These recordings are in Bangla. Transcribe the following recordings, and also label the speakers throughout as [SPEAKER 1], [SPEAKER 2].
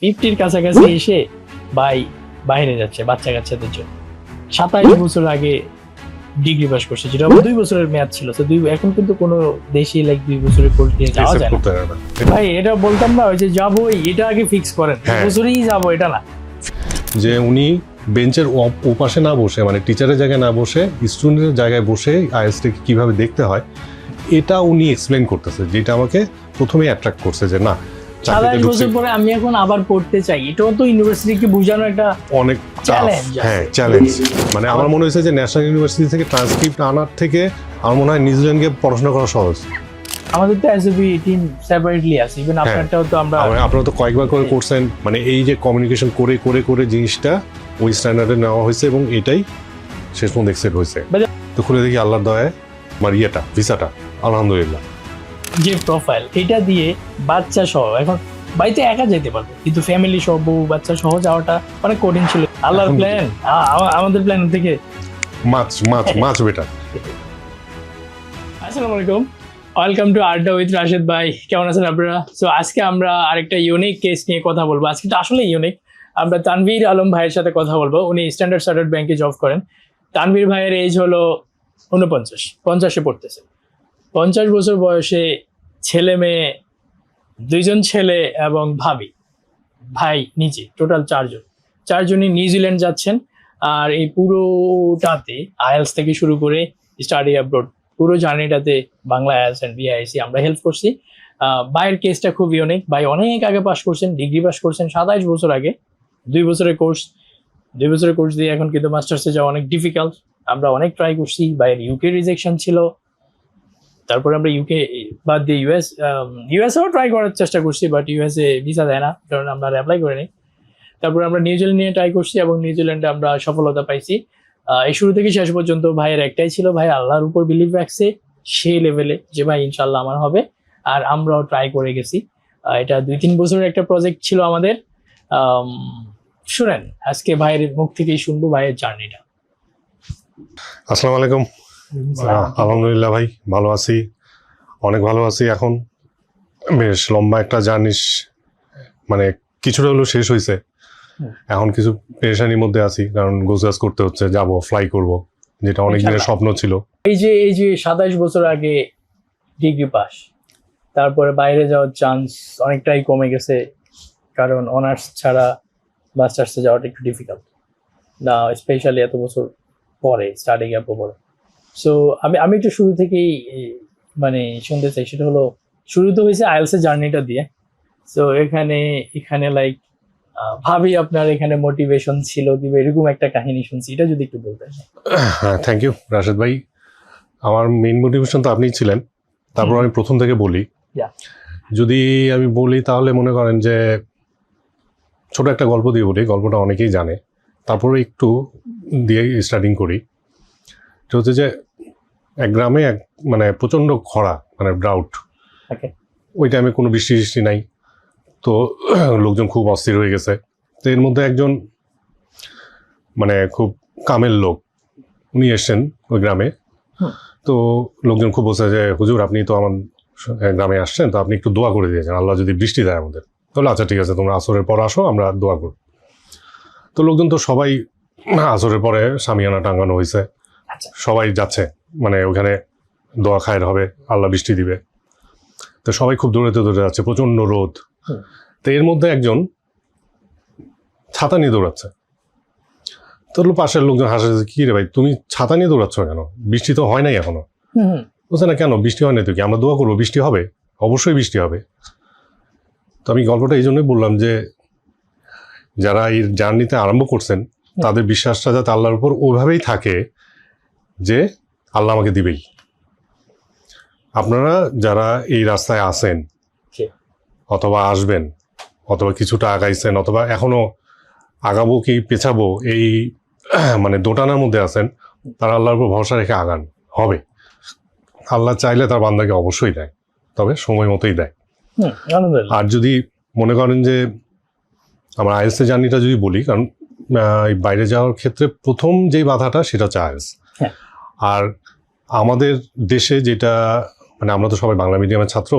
[SPEAKER 1] 50-র কাছাকাছি এসে ভাই বাইরে যাচ্ছে বাচ্চা কাচ্চাদের জন্য। 27 বছর আগে ডিগ্রি পাস করছে, যেটা 2 বছরের মেয়াদ ছিল। তো এখন কিন্তু কোনো দেশে 2 বছরের কোর্স দিয়ে যাওয়া যায় না ভাই। এটা বলতাম না ওই যে যাবোই, এটা আগে ফিক্স করেন, 2 বছরেই যাবো এটা না।
[SPEAKER 2] যে উনি বেঞ্চের ওপাশে না বসে, মানে টিচারের জায়গায় না বসে স্টুডেন্টের জায়গায় বসে আইএলটিএস কিভাবে দেখতে হয় এটা উনি এক্সপ্লেন করতেছে, যেটা আমাকে প্রথমেই অ্যাট্রাক্ট করছে যে না
[SPEAKER 1] 27 বছর পরে আমি এখন আবার পড়তে চাই। এটাও তো ইউনিভার্সিটিকে বোঝানো একটা
[SPEAKER 2] অনেক
[SPEAKER 1] চ্যালেঞ্জ।
[SPEAKER 2] হ্যাঁ চ্যালেঞ্জ। মানে আমার মনে হয়েছে যে ন্যাশনাল ইউনিভার্সিটি থেকে ট্রান্সক্রিপ্ট আনার থেকে আমার মনে হয় নিউজিল্যান্ডে পড়াশোনা করা সহজ।
[SPEAKER 1] আমাদের তো এসবি টিম সেপারেটলি আছে, ইভেন আপনারটাও তো
[SPEAKER 2] আপনারা তো কয়েকবার করে করছেন। মানে এই যে কমিউনিকেশন করে করে করে জিনিসটা ওই স্ট্যান্ডার্ডে নেওয়া হয়েছে এবং এটাই শেষ পর্যন্ত এক্সেপ্ট হয়েছে। তো খুলে দেখি আল্লাহর দয়ায় আমার ভিসাটা আলহামদুলিল্লাহ।
[SPEAKER 1] যে প্রোফাইল এটা দিয়ে বাচ্চা সহ এখন বাড়িতে একা যেতে পারবো, কিন্তু ফ্যামিলি সহ বউ বাচ্চা সহ যাওয়াটা অনেক কঠিন ছিল। আল্লাহর প্ল্যান আমাদের প্ল্যান থেকে
[SPEAKER 2] মাছ বেটার।
[SPEAKER 1] আসসালামু আলাইকুম, ওয়েলকাম টু আড্ডা উইথ রাশেদ ভাই। কেমন আছেন আপনারা? সো আজকে আমরা আরেকটা ইউনিক কেস নিয়ে কথা বলবো। আজকে তো আসলে ইউনিক। আমরা তানভীর আলম ভাইয়ের সাথে কথা বলবো। উনি স্ট্যান্ডার্ড চার্টার্ড ব্যাংকে জব করেন। তানভীর ভাইয়ের এজ হলো 49-50-এ পড়তেছে। 50 বছর বয়সে ছেলে মেয়ে, 2জন ছেলে এবং ভাই নিজে, টোটাল 4জনই নিউজিল্যান্ড যাচ্ছেন। আর এই পুরোটাতে আইএলস থেকে শুরু করে স্টাডি অ্যাব্রোড পুরো জার্নিটাতে বাংলা আইএলস এন্ড বিআইসি আমরা হেল্প করছি। ভাইয়ের কেসটা খুব ইউনিক। ভাই অনেক আগে পাস করছেন, ডিগ্রি পাস করছেন 27 বছর আগে। 2 বছরের কোর্স দিয়ে এখন কিন্তু মাস্টার্সে যাওয়া অনেক ডিফিকাল্ট। আমরা অনেক ট্রাই করছি। ভাইয়ের ইউকে রিজেকশন ছিল, তারপরে আমরা ইউকে বাদ দিয়ে ইউএসএও ট্রাই করার চেষ্টা করছি, বাট ইউএসএ ভিসা দেয় না, কারণ আমরা অ্যাপ্লাই করিনি। তারপরে আমরা নিউজিল্যান্ড নিয়ে ট্রাই করছি এবং নিউজিল্যান্ডে আমরা সফলতা পাইছি। এই শুরু থেকে শেষ পর্যন্ত ভাইয়ের একটাই ছিল, ভাই আল্লাহর উপর বিলিভ রাখছে সেই লেভেলে যে ভাই ইনশাল্লাহ আমার হবে। আর আমরাও ট্রাই করে গেছি। এটা 2-3 বছরের একটা প্রজেক্ট ছিল আমাদের। শুনেন আজকে ভাইয়ের মুখ থেকেই শুনবো ভাইয়ের জার্নিটা।
[SPEAKER 2] আসসালামু আলাইকুম। আলহামদুলিল্লাহ ভাই, ভালো আছি, অনেক ভালো আছি। এখন বেশ লম্বা একটা জার্নি, মানে কিছুটা হলো শেষ হয়েছে। এখন কিছু পেরেশানির মধ্যে আছি, কারণ গোছগাছ করতে হচ্ছে, যাব ফ্লাই করব, যেটা অনেক দিনের স্বপ্ন ছিল।
[SPEAKER 1] এই যে 27 বছর আগে ডিগ্রি পাস, তারপরে বাইরে যাওয়ার চান্স অনেকটাই কমে গেছে, কারণ অনার্স ছাড়া মাস্টার্সে যাওয়াটা একটু ডিফিকাল্ট না, স্পেশালি এত বছর পরে স্টাডি গ্যাপ পরে। সো আমি একটু শুরু থেকেই মানে শুনতে চাই, সেটা হলো শুরু তো হয়েছে আইএলস এর জার্নিটা দিয়ে। সো এখানে লাইক ভাবি আপনার এখানে মোটিভেশন ছিল দিবে, এরকম একটা কাহিনী শুনছি, এটা যদি একটু বলতেন।
[SPEAKER 2] হ্যাঁ, থ্যাংক ইউ রাশেদ ভাই। আমার মেইন মোটিভেশন তো আপনিই ছিলেন। তারপর আমি প্রথম থেকে বলি, যদি আমি বলি তাহলে মনে করেন যে ছোট একটা গল্প দিয়ে বলি, গল্পটা অনেকেই জানে, তারপরে একটু দিয়ে স্টার্টিং করি। এটা হচ্ছে যে এক গ্রামে মানে প্রচণ্ড খরা, মানে ড্রাউট। ওই টাইমে কোনো বৃষ্টি নাই, তো লোকজন খুব অস্থির হয়ে গেছে। তো এর মধ্যে একজন মানে খুব কামের লোক, উনি এসছেন ওই গ্রামে। তো লোকজন খুব বলছে যে হুজুর আপনি তো আমার গ্রামে আসছেন, তো আপনি একটু দোয়া করে দিয়েছেন, আল্লাহ যদি বৃষ্টি দেয় আমাদের। তাহলে আচ্ছা ঠিক আছে, তোমরা আসরের পর আসো, আমরা দোয়া করব। তো লোকজন তো সবাই আসরের পরে শামিয়ানা টাঙ্গানো হয়েছে, সবাই যাচ্ছে, মানে ওখানে দোয়া খায়ের হবে, আল্লাহ বৃষ্টি দিবে। তো সবাই খুব দৌড়াতে যাচ্ছে, প্রচণ্ড রোদ। তো এর মধ্যে একজন ছাতা নিয়ে দৌড়াচ্ছে। তো পাশের লোকজন হাসে, কি রে ভাই তুমি ছাতা নিয়ে দৌড়াচ্ছ কেন, বৃষ্টি তো হয় নাই এখনো। বলছে না কেন বৃষ্টি হয় নাই তো কি, আমরা দোয়া করবো বৃষ্টি হবে, অবশ্যই বৃষ্টি হবে। তো আমি গল্পটা এই জন্যই বললাম যে যারা এই জার্নিতে আরম্ভ করছেন তাদের বিশ্বাসটা যাতে আল্লাহর উপর ওইভাবেই থাকে যে আল্লাহ আমাকে দিবেই। আপনারা যারা এই রাস্তায় আসেন অথবা আসবেন অথবা কিছুটা আগাইছেন অথবা এখনো আগাবো কি পেছাবো, এই মানে দোটানার মধ্যে আছেন, তারা আল্লাহর উপর ভরসা রেখে আগান, হবে। আল্লাহ চাইলে তার বান্দাকে অবশ্যই দেয়, তবে সময় মতোই দেয়। আর যদি মনে করেন যে আমার আইএলস এর জার্নিটা যদি বলি, কারণ বাইরে যাওয়ার ক্ষেত্রে প্রথম যেই বাধাটা সেটা হচ্ছে আইএলস। আর আমাদের দেশে যেটা, মানে আমরা তো সবাই বাংলা মিডিয়ামের ছাত্র,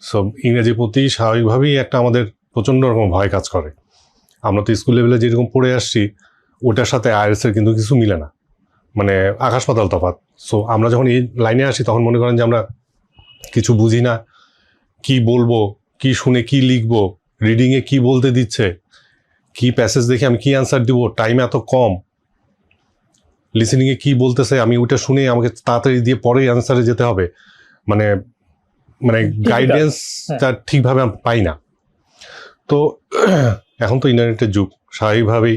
[SPEAKER 2] সো ইংরেজি প্রতি স্বাভাবিকভাবেই একটা আমাদের প্রচণ্ড রকম ভয় কাজ করে। আমরা তো স্কুল লেভেলে যেরকম পড়ে আসছি ওটার সাথে আইএলটিএস এর কিন্তু কিছু মিলে না, মানে আকাশ পাতাল তফাৎ। সো আমরা যখন এই লাইনে আসি তখন মনে করেন যে আমরা কিছু বুঝি না, কি বলবো, কি শুনে কি লিখবো, রিডিংয়ে কি বলতে দিচ্ছে, কি প্যাসেজ দেখে আমি কি অ্যান্সার দিব, টাইম এত কম, লিসেনিংয়ে কি বলতেছে আমি ওইটা শুনে আমাকে তাড়াতাড়ি দিয়ে পরেই অ্যান্সারে যেতে হবে, মানে মানে গাইডেন্সটা ঠিকভাবে আমি পাই না। তো এখন তো ইন্টারনেটের যুগ, স্বাভাবিকভাবেই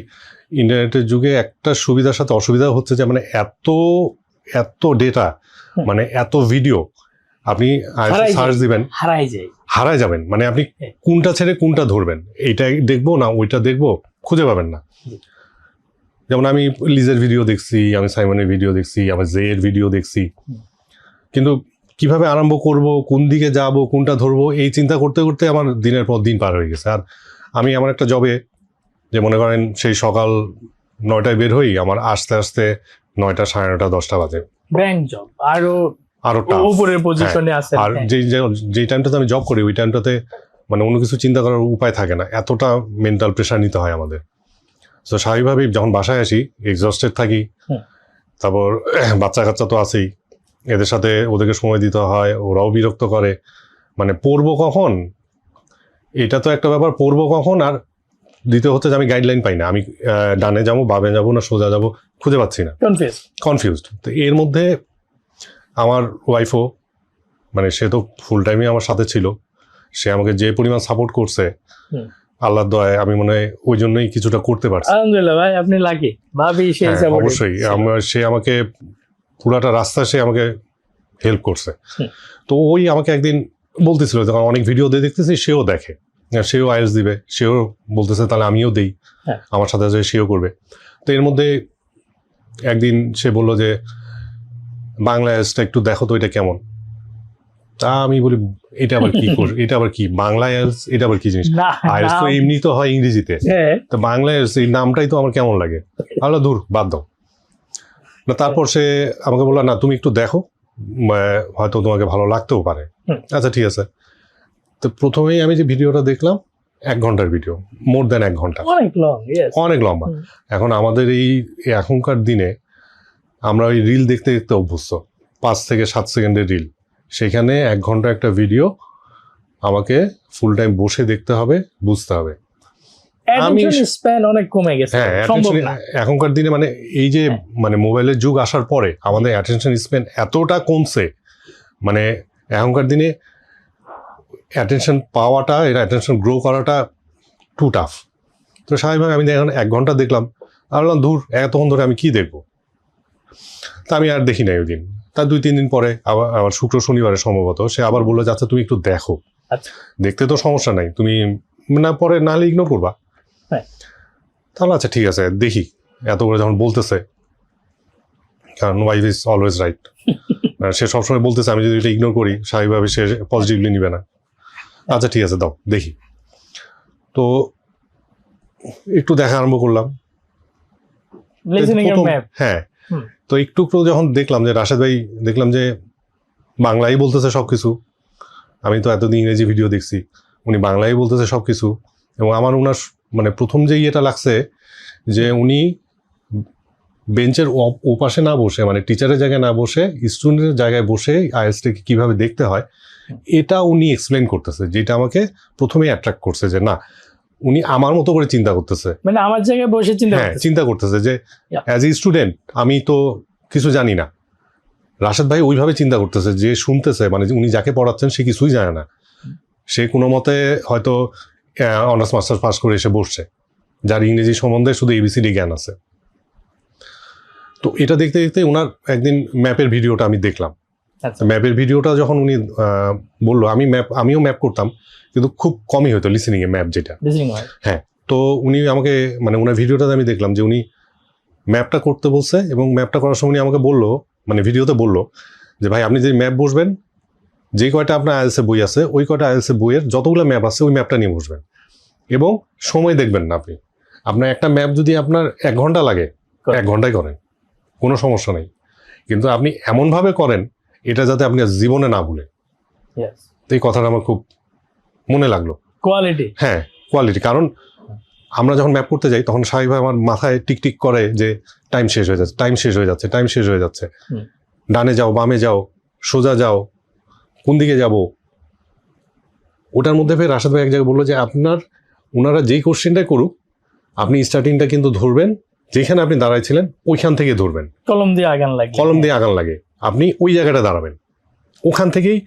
[SPEAKER 2] ইন্টারনেটের যুগে একটা সুবিধার সাথে অসুবিধা হচ্ছে যে মানে এত এত ডেটা, মানে এত ভিডিও, আপনি সার্চ দিবেন হারায় যাবেন, মানে আপনি কোনটা ছেড়ে কোনটা ধরবেন, এইটাই দেখবো না ওইটা দেখবো, খুঁজে পাবেন না। যেমন আমি লিজের ভিডিও দেখছি, আমি সাইমনের ভিডিও দেখছি, আমি জেয়ের ভিডিও দেখছি, কিন্তু কিভাবে আরম্ভ করব, কোন দিকে যাব, কোনটা ধরবো, এই চিন্তা করতে করতে আমার দিনের পর দিন পার হয়ে গেছে। আর আমি আমার একটা জবে, যে মনে করেন সেই সকাল 9টায় বের হই, আমার আসতে আসতে 9টা, 9:30, 10টা বাজে।
[SPEAKER 1] ব্যাংক জব আরো
[SPEAKER 2] tough।
[SPEAKER 1] উপরের পজিশনে আছে।
[SPEAKER 2] আর যেই টাইমটাতে আমি জব করি ওই টাইমটাতে মানে অন্য কিছু চিন্তা করার উপায় থাকে না, এতটা মেন্টাল প্রেশার নিতে হয় আমাদের। তো স্বাভাবিকভাবেই যখন বাসায় আসি এক্সস্টেড থাকি, তারপর বাচ্চা কাচ্চা তো আছেই, এদের সাথে ওদেরকে সময় দিতে হয়, ওরাও বিরক্ত করে, মানে পড়বো কখন, এটা তো একটা ব্যাপার, পড়বো কখন, আর দ্বিতীয় হচ্ছে যে আমি গাইডলাইন পাই না, আমি ডানে যাবো, বামে যাবো না সোজা যাবো, খুঁজে পাচ্ছি না, কনফিউজড। তো এর মধ্যে আমার ওয়াইফও, মানে সে তো ফুল টাইমই আমার সাথে ছিল, সে আমাকে যে পরিমাণ সাপোর্ট করছে আল্লাহর দয়ায়, আমি মনে হয় ওই জন্যই কিছুটা করতে পারছি।
[SPEAKER 1] আলহামদুলিল্লাহ ভাই, আপনি লাকি। ভাবি সেই সাপোর্ট,
[SPEAKER 2] অবশ্যই সে আমাকে পুরাটা রাস্তা সে আমাকে হেল্প করছে। তো ওই আমাকে একদিন বলতেছিল, যখন অনেক ভিডিও দিয়ে দেখতেছি, সেও দেখে, সেও আইএলটিএস দিবে, সেও বলতেছে তাহলে আমিও দেই, আমার সাথে সাথে সেও করবে। তো এর মধ্যে একদিন সে বললো যে বাংলা আইএলটিএসটা একটু দেখো তো, এটা কেমন। তা আমি বলি এটা আবার কি এটা আবার কি বাংলা আইএলটিএস, এটা আবার কি জিনিস, আইএলটিএস তো এমনি তো হয় ইংরেজিতে, তো বাংলা আইএলটিএস এই নামটাই তো আমার কেমন লাগে, আল্লাহ দূর বাদ দাও না। তারপর সে আমাকে বললো না তুমি একটু দেখো, হয়তো তোমাকে ভালো লাগতেও পারে। আচ্ছা ঠিক আছে। তো প্রথমেই আমি যে ভিডিওটা দেখলাম 1 ঘন্টার ভিডিও, মোর দ্যান 1 ঘন্টা, অনেক লম্বা। এখন আমাদের এই এখনকার দিনে আমরা ওই রিল দেখতে দেখতে অভ্যস্ত, 5 থেকে 7 সেকেন্ডের রিল, সেখানে 1 ঘন্টা একটা ভিডিও আমাকে ফুল টাইম বসে দেখতে হবে, বুঝতে হবে। এখনকার দিনে মানে এই যে মানে মোবাইলের যুগ আসার পরে আমাদের অ্যাটেনশন স্প্যান এতটা কমছে, মানে এখনকার দিনে অ্যাটেনশন পাওয়াটা, এটা অ্যাটেনশন গ্রো করাটা টু টাফ। তো স্বাভাবিকভাবে আমি এখন 1 ঘন্টা দেখলাম, আর বললাম ধুর এতক্ষণ ধরে আমি কি দেখবো, তা আমি আর দেখি নাই ওই দিন। তার 2-3 দিন পরে আবার শুক্র শনিবারে সম্ভবত সে আবার বললো যে আচ্ছা তুমি একটু দেখো, দেখতে তো সমস্যা নাই, তুমি না পরে নাহলে ইগনোর করবা। তাহলে আচ্ছা ঠিক আছে দেখি, এত করে যখন বলতেছে, কারণ ওয়াইফ ইজ অলওয়েজ রাইট, সে সবসময় বলতেছে, আমি যদি এটা ইগনোর করি স্বাভাবিকভাবে সে পজিটিভলি নিবে না। আচ্ছা ঠিক আছে দাও দেখি। তো একটু দেখা আরম্ভ করলাম, হ্যাঁ। তো একটু যখন দেখলাম যে রাশেদ ভাই, দেখলাম যে বাংলাই বলতেছে সবকিছু, আমি তো এতদিন ইংরেজি ভিডিও দেখছি, উনি বাংলাই বলতেছে সবকিছু। এবং আমার ওনার মানে প্রথম যে ইয়েটা লাগছে যে উনি বেঞ্চের ওপাশে না বসে, মানে টিচারের জায়গায় না বসে স্টুডেন্টের জায়গায় বসে আইএলটিএসটাকে কিভাবে দেখতে হয় এটা উনি এক্সপ্লেন করতেছে, যেটা আমাকে প্রথমেই অ্যাট্রাক্ট করছে যে না উনি আমার মতো করে চিন্তা করতেছে,
[SPEAKER 1] মানে আমার জায়গায় বসে
[SPEAKER 2] চিন্তা করতেছে যে অ্যাজ এ স্টুডেন্ট আমি তো কিছু জানি না, রাশেদ ভাই ওইভাবে চিন্তা করতেছে যে শুনতেছে, মানে উনি যাকে পড়াচ্ছেন সে কিছুই জানে না, সে কোনো মতে হয়তো অনার্স মাস্টার্স পাস করে এসে বসছে, যার ইংরেজি সম্বন্ধে শুধু এবিসিডি জ্ঞান আছে। তো এটা দেখতে দেখতে ওনার একদিন ম্যাপের ভিডিওটা আমি দেখলাম। ম্যাপের ভিডিওটা যখন উনি বললো, আমিও ম্যাপ করতাম, কিন্তু খুব কমই হতো লিসেনিংয়ে ম্যাপ যেটা, হ্যাঁ। তো উনি আমাকে মানে ওনার ভিডিওটাতে আমি দেখলাম যে উনি ম্যাপটা করতে বলছে, এবং ম্যাপটা করার সময় উনি আমাকে বললো, মানে ভিডিওতে বললো যে ভাই আপনি যে ম্যাপ বসবেন, যে কয়টা আপনার আইএলটিএস বই আছে ওই কয়টা আইএলটিএস বইয়ের যতগুলো ম্যাপ আছে ওই ম্যাপটা নিয়ে বসবেন, এবং সময় দেখবেন না আপনি, আপনার একটা ম্যাপ যদি আপনার 1 ঘন্টা লাগে 1 ঘন্টায় করেন, কোনো সমস্যা নেই, কিন্তু আপনি এমনভাবে করেন এটা যাতে আপনি জীবনে না ভুলেন। এই কথাটা আমার খুব মনে লাগলো,
[SPEAKER 1] কোয়ালিটি,
[SPEAKER 2] হ্যাঁ কোয়ালিটি। কারণ আমরা যখন ম্যাপ করতে যাই তখন স্বাভাবিকভাবে আমার মাথায় টিকটিক করে যে টাইম শেষ হয়ে যাচ্ছে, টাইম শেষ হয়ে যাচ্ছে, টাইম শেষ হয়ে যাচ্ছে, ডানে যাও, বামে যাও, সোজা যাও, কোন দিকে যাব। ওটার মধ্যে ফের রাশেদ ভাই এক জায়গায় বললো যে ওনারা যেই কোশ্চেনটাই করুক, আপনি স্টার্টিংটা কিন্তু ধরবেন যেখানে আপনি দাঁড়াইছিলেন ওইখান থেকে ধরবেন,
[SPEAKER 1] কলম দিয়ে আগান লাগে,
[SPEAKER 2] আপনি ওই জায়গাটা দাঁড়াবেন, ওখান থেকেই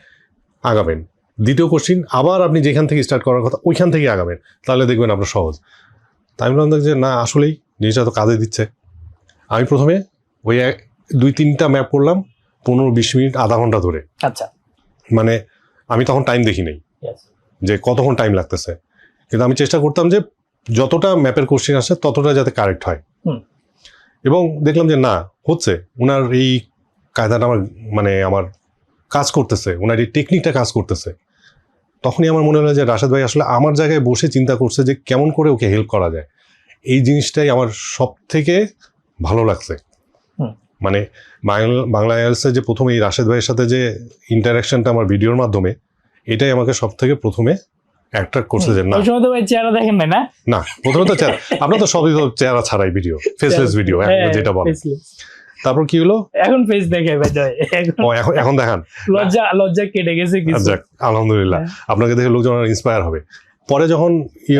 [SPEAKER 2] আগাবেন। দ্বিতীয় কোশ্চেন আবার আপনি যেখান থেকে স্টার্ট করার কথা ওইখান থেকেই আগাবেন, তাহলে দেখবেন আপনার সহজ। তাই আমি বললাম যে না, আসলেই জিনিসটা তো কাজে দিচ্ছে। আমি প্রথমে ওই 2-3টা ম্যাপ করলাম 15-20 মিনিট, আধা ঘন্টা ধরে।
[SPEAKER 1] আচ্ছা,
[SPEAKER 2] মানে আমি তখন টাইম দেখি নাই যে কতক্ষণ টাইম লাগতেছে, কিন্তু আমি চেষ্টা করতাম যে যতটা ম্যাপের কোশ্চেন আসে ততটা যাতে কারেক্ট হয়। এবং দেখলাম যে না, হচ্ছে, ওনার এই কায়দাটা আমার কাজ করতেছে, ওনার এই টেকনিকটা কাজ করতেছে। তখনই আমার মনে হলো যে রাশেদ ভাই আসলে আমার জায়গায় বসে চিন্তা করছে যে কেমন করে ওকে হেল্প করা যায়। এই জিনিসটাই আমার সব থেকে ভালো লাগছে। মানে বাংলা আইএলটিএসে যে প্রথমে এই রাশেদ ভাইয়ের সাথে যে ইন্টারাকশনটা আমার ভিডিওর মাধ্যমে, এটাই আমাকে সব থেকে প্রথমে অ্যাট্রাক্ট করছে যে না,
[SPEAKER 1] চেহারা দেখেন না,
[SPEAKER 2] না প্রথমে তো চেহারা, আপনার তো সবই তো চেহারা ছাড়াই ভিডিও, ফেসলেস ভিডিও যেটা বলে। তারপর কি হলো,
[SPEAKER 1] এখন ফেস দেখে
[SPEAKER 2] এখন দেখান,
[SPEAKER 1] লজ্জা কেটে গেছে কিছু,
[SPEAKER 2] আলহামদুলিল্লাহ। আপনাকে দেখে লোকজন ইন্সপায়ার হবে। পরে যখন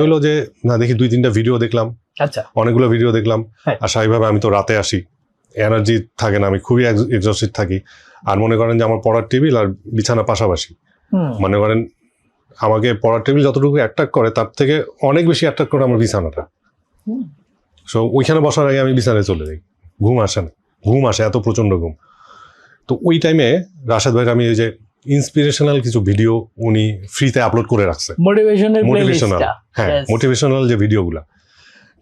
[SPEAKER 2] হলো যে না, দেখি 2-3টা ভিডিও দেখলাম,
[SPEAKER 1] আচ্ছা,
[SPEAKER 2] অনেকগুলো ভিডিও দেখলাম। আর স্বাভাবিকভাবে আমি তো রাতে আসি, এনার্জি থাকে না, আমি খুবই এক্সস্টেড থাকি। আর মনে করেন যে আমার পড়ার টেবিল আর বিছানা পাশাপাশি, মনে করেন আমাকে পড়ার টেবিল যতটুকু অ্যাট্রাক্ট করে তার থেকে অনেক বেশি অ্যাট্রাক্ট করে আমার বিছানাটা। সো ওইখানে বসার আগে আমি বিছানায় চলে যাই, ঘুম আসে, এত প্রচন্ড ঘুম। তো ওই টাইমে রাশেদ ভাইয়ের আমি এই যে ইন্সপিরেশনাল কিছু ভিডিও উনি ফ্রিতে আপলোড করে রাখছে, মোটিভেশনাল যে ভিডিওগুলা,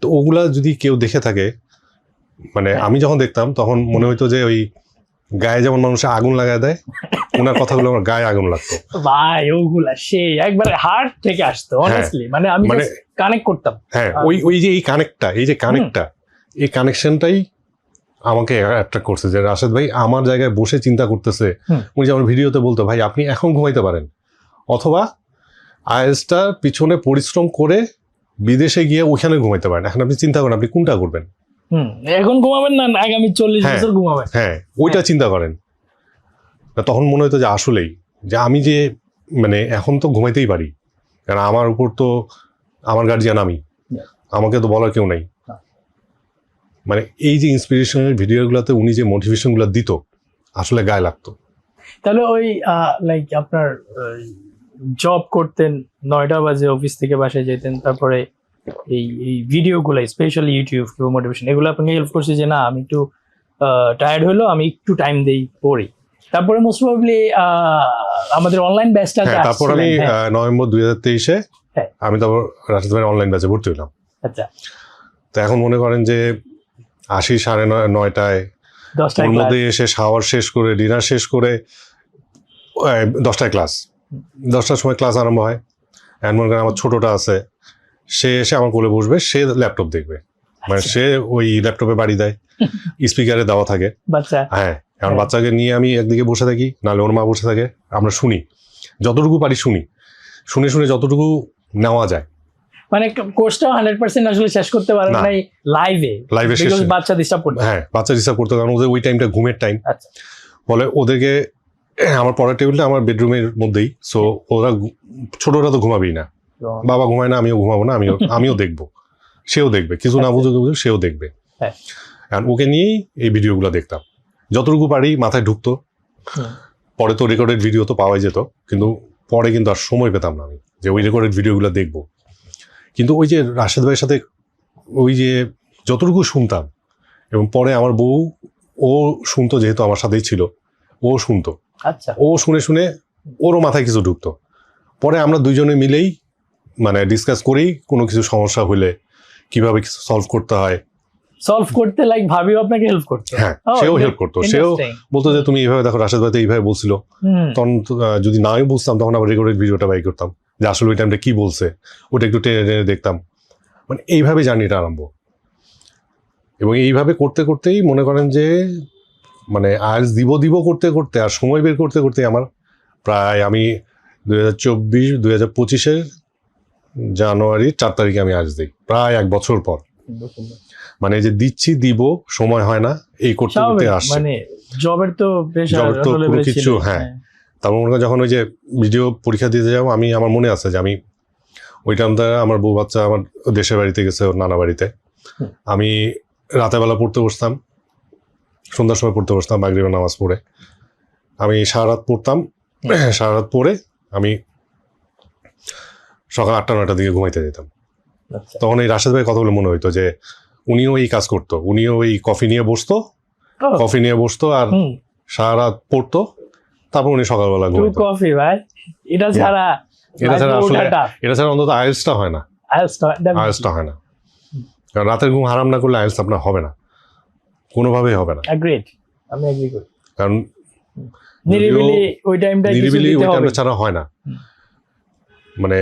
[SPEAKER 2] তো ওগুলা যদি কেউ দেখে থাকে, মানে আমি যখন দেখতাম তখন মনে হইতো যে ওই গায়ে যেমন মানুষে আগুন লাগায় দেয়, ওনার কথাগুলো আমার গায়ে আগুন লাগতো
[SPEAKER 1] ভাই। ওগুলা সেই একবারে হার্ট থেকে আসতো, অনেস্টলি। মানে আমি কানেক্ট করতাম।
[SPEAKER 2] হ্যাঁ, ওই যে এই কানেক্টটা, এই কানেকশনটাই আমাকে অ্যাট্রাক্ট করছে যে রাশেদ ভাই আমার জায়গায় বসে চিন্তা করতেছে। উনি যেমন ভিডিওতে বলতো, ভাই আপনি এখন ঘুমাইতে পারেন, অথবা আইএলটিএসটা পিছনে পরিশ্রম করে বিদেশে গিয়ে ওখানে ঘুমাইতে পারেন। এখন আপনি চিন্তা করেন আপনি কোনটা করবেন।
[SPEAKER 1] এখন ঘুমাবেন না আগামী 40 বছর ঘুমাবেন।
[SPEAKER 2] হ্যাঁ, ওইটা চিন্তা করেন। তখন মনে হতো যে আসলেই যে আমি যে মানে এখন তো ঘুমাইতেই পারি, কারণ আমার উপর তো আমার গার্জিয়ান, আমাকে তো বলার কেউ নাই। মানে এই যে ইন্সপিরেশনাল ভিডিওগুলোতে উনি যে মোটিভেশনগুলো দিত, আসলে গায়ে লাগতো।
[SPEAKER 1] তাহলে ওই লাইক আপনার জব করতেন, 9টা বাজে অফিস থেকে বাসায় যেতেন, তারপরে এই ভিডিওগুলো স্পেশালি ইউটিউব কিংবা মোটিভেশন, এগুলো আপনাকে হেল্প করছে যে না আমি একটু টায়ার্ড হলো, আমি একটু টাইম দেই পড়ি। তারপরে মোস্ট প্রবাবলি আমাদের অনলাইন ব্যাচটা,
[SPEAKER 2] তারপর আমি নভেম্বর 2023-এ আমি তারপর রাশেদ ভাইয়ের অনলাইন ব্যাচে ভর্তি হলাম।
[SPEAKER 1] আচ্ছা,
[SPEAKER 2] তো এখন মনে করেন যে 9:30 ওর মধ্যে এসে শাওয়ার শেষ করে ডিনার শেষ করে 10টায় ক্লাস, 10টার সময় ক্লাস আরম্ভ হয়। এখন মনে করেন আমার ছোটটা আছে, সে এসে আমার কোলে বসবে, সে ল্যাপটপ দেখবে, মানে সে ওই ল্যাপটপে বাড়ি দেয়, স্পিকারে দেওয়া থাকে। হ্যাঁ, এখন বাচ্চাকে নিয়ে আমি একদিকে বসে থাকি, নাহলে ওর মা বসে থাকে, আমরা শুনি, যতটুকু পারি শুনে যতটুকু নেওয়া যায়।
[SPEAKER 1] মানে কোর্সটা 100% আসলে শেষ করতে পারেন নাই লাইভে শেষ, বাচ্চা ডিস্টার্ব করতে।
[SPEAKER 2] হ্যাঁ, বাচ্চা ডিস্টার্ব করতে, কারণ ওদের ওই টাইমটা ঘুমের টাইম। বলে ওদেরকে, আমার পড়ার টেবিলটা আমার বেডরুমের মধ্যেই, সো ওরা ছোটরা তো ঘুমাবেই না, বাবা ঘুমায় না, আমিও ঘুমাবো না, আমিও দেখবো, সেও দেখবে, কিছু না বুঝে সেও দেখবে। কারণ ওকে নিয়েই এই ভিডিওগুলো দেখতাম, যতটুকু পারি মাথায় ঢুকতো। পরে তো রেকর্ডেড ভিডিও তো পাওয়াই যেত, কিন্তু পরে কিন্তু আর সময় পেতাম না আমি যে ওই রেকর্ডেড ভিডিওগুলো দেখবো। কিন্তু ওই যে রাশেদ ভাইয়ের সাথে ওই যে যতটুকু শুনতাম, এবং পরে আমার বউ ও শুনতো, যেহেতু আমার সাথেই ছিল, ও শুনতো।
[SPEAKER 1] আচ্ছা,
[SPEAKER 2] ও শুনে ওরও মাথায় কিছু ঢুকতো। পরে আমরা দুইজনে মিলেই মানে ডিসকাস করেই কোনো কিছু সমস্যা হলে কিভাবে কিছু সলভ করতে হয়,
[SPEAKER 1] সলভ করতে লাইক ভাবিও আপনাকে হেল্প করতো।
[SPEAKER 2] হ্যাঁ, সেও হেল্প করতো, সেও বলতো যে তুমি এইভাবে দেখো, রাশেদ ভাই তো এইভাবে বলছিল। তখন যদি নাই বুঝতাম তখন আবার রেকর্ডেড ভিডিওটা বাই করতাম, যে আসলে ওই টাইমটা কি বলছে, ওটা একটু টেনে দেখতাম। মানে এইভাবে জার্নিটা আরম্ভ, এবং এইভাবে করতেই মনে করেন যে মানে আজ দিব করতে আর সময় বের করতে আমার প্রায়, আমি 2024-2025-এর জানুয়ারির 4 তারিখে আমি আজ দিই, প্রায় 1 বছর পর। মানে যে দিচ্ছি দিব সময় হয় না, এই করতে করতে আসছে।
[SPEAKER 1] মানে জবের তো
[SPEAKER 2] জবের তো কোনো কিছু, হ্যাঁ। তারপর মনে করেন যখন ওই যে ভিডিও পরীক্ষা দিতে যাবো, আমি আমার মনে আছে যে আমি ওই টাইমটা আমার বউ বাচ্চা আমার দেশের বাড়িতে গেছে, ওর নানা বাড়িতে। আমি রাতের বেলা পড়তে বসতাম, সন্ধ্যার সময় পড়তে বসতাম, মাগরিবের নামাজ পড়ে আমি সারা রাত পড়তাম। সারা রাত পড়ে আমি সকাল 8টা-9টার দিকে ঘুমাইতে যেতাম। তখন এই রাশেদ ভাই কথাগুলো মনে হইতো যে উনিও এই কাজ করতো, উনিও এই কফি নিয়ে বসতো আর সারা রাত পড়তো, তারপর উনি সকালবেলা ঘুমাইতো।
[SPEAKER 1] কফি ভাই, এটা ছাড়া
[SPEAKER 2] আসলে এটা ছাড়া অন্তত আইএলসটা হয় না, আইএলসটা হয় না। কারণ রাতের ঘুম হারাম না করলে আইএলস আপনার হবে না, কোনোভাবেই হবে না।
[SPEAKER 1] আমি এগ্রি করি,
[SPEAKER 2] কারণ
[SPEAKER 1] নিরিবিলি ওই টাইমটা
[SPEAKER 2] ছাড়া হয় না। মানে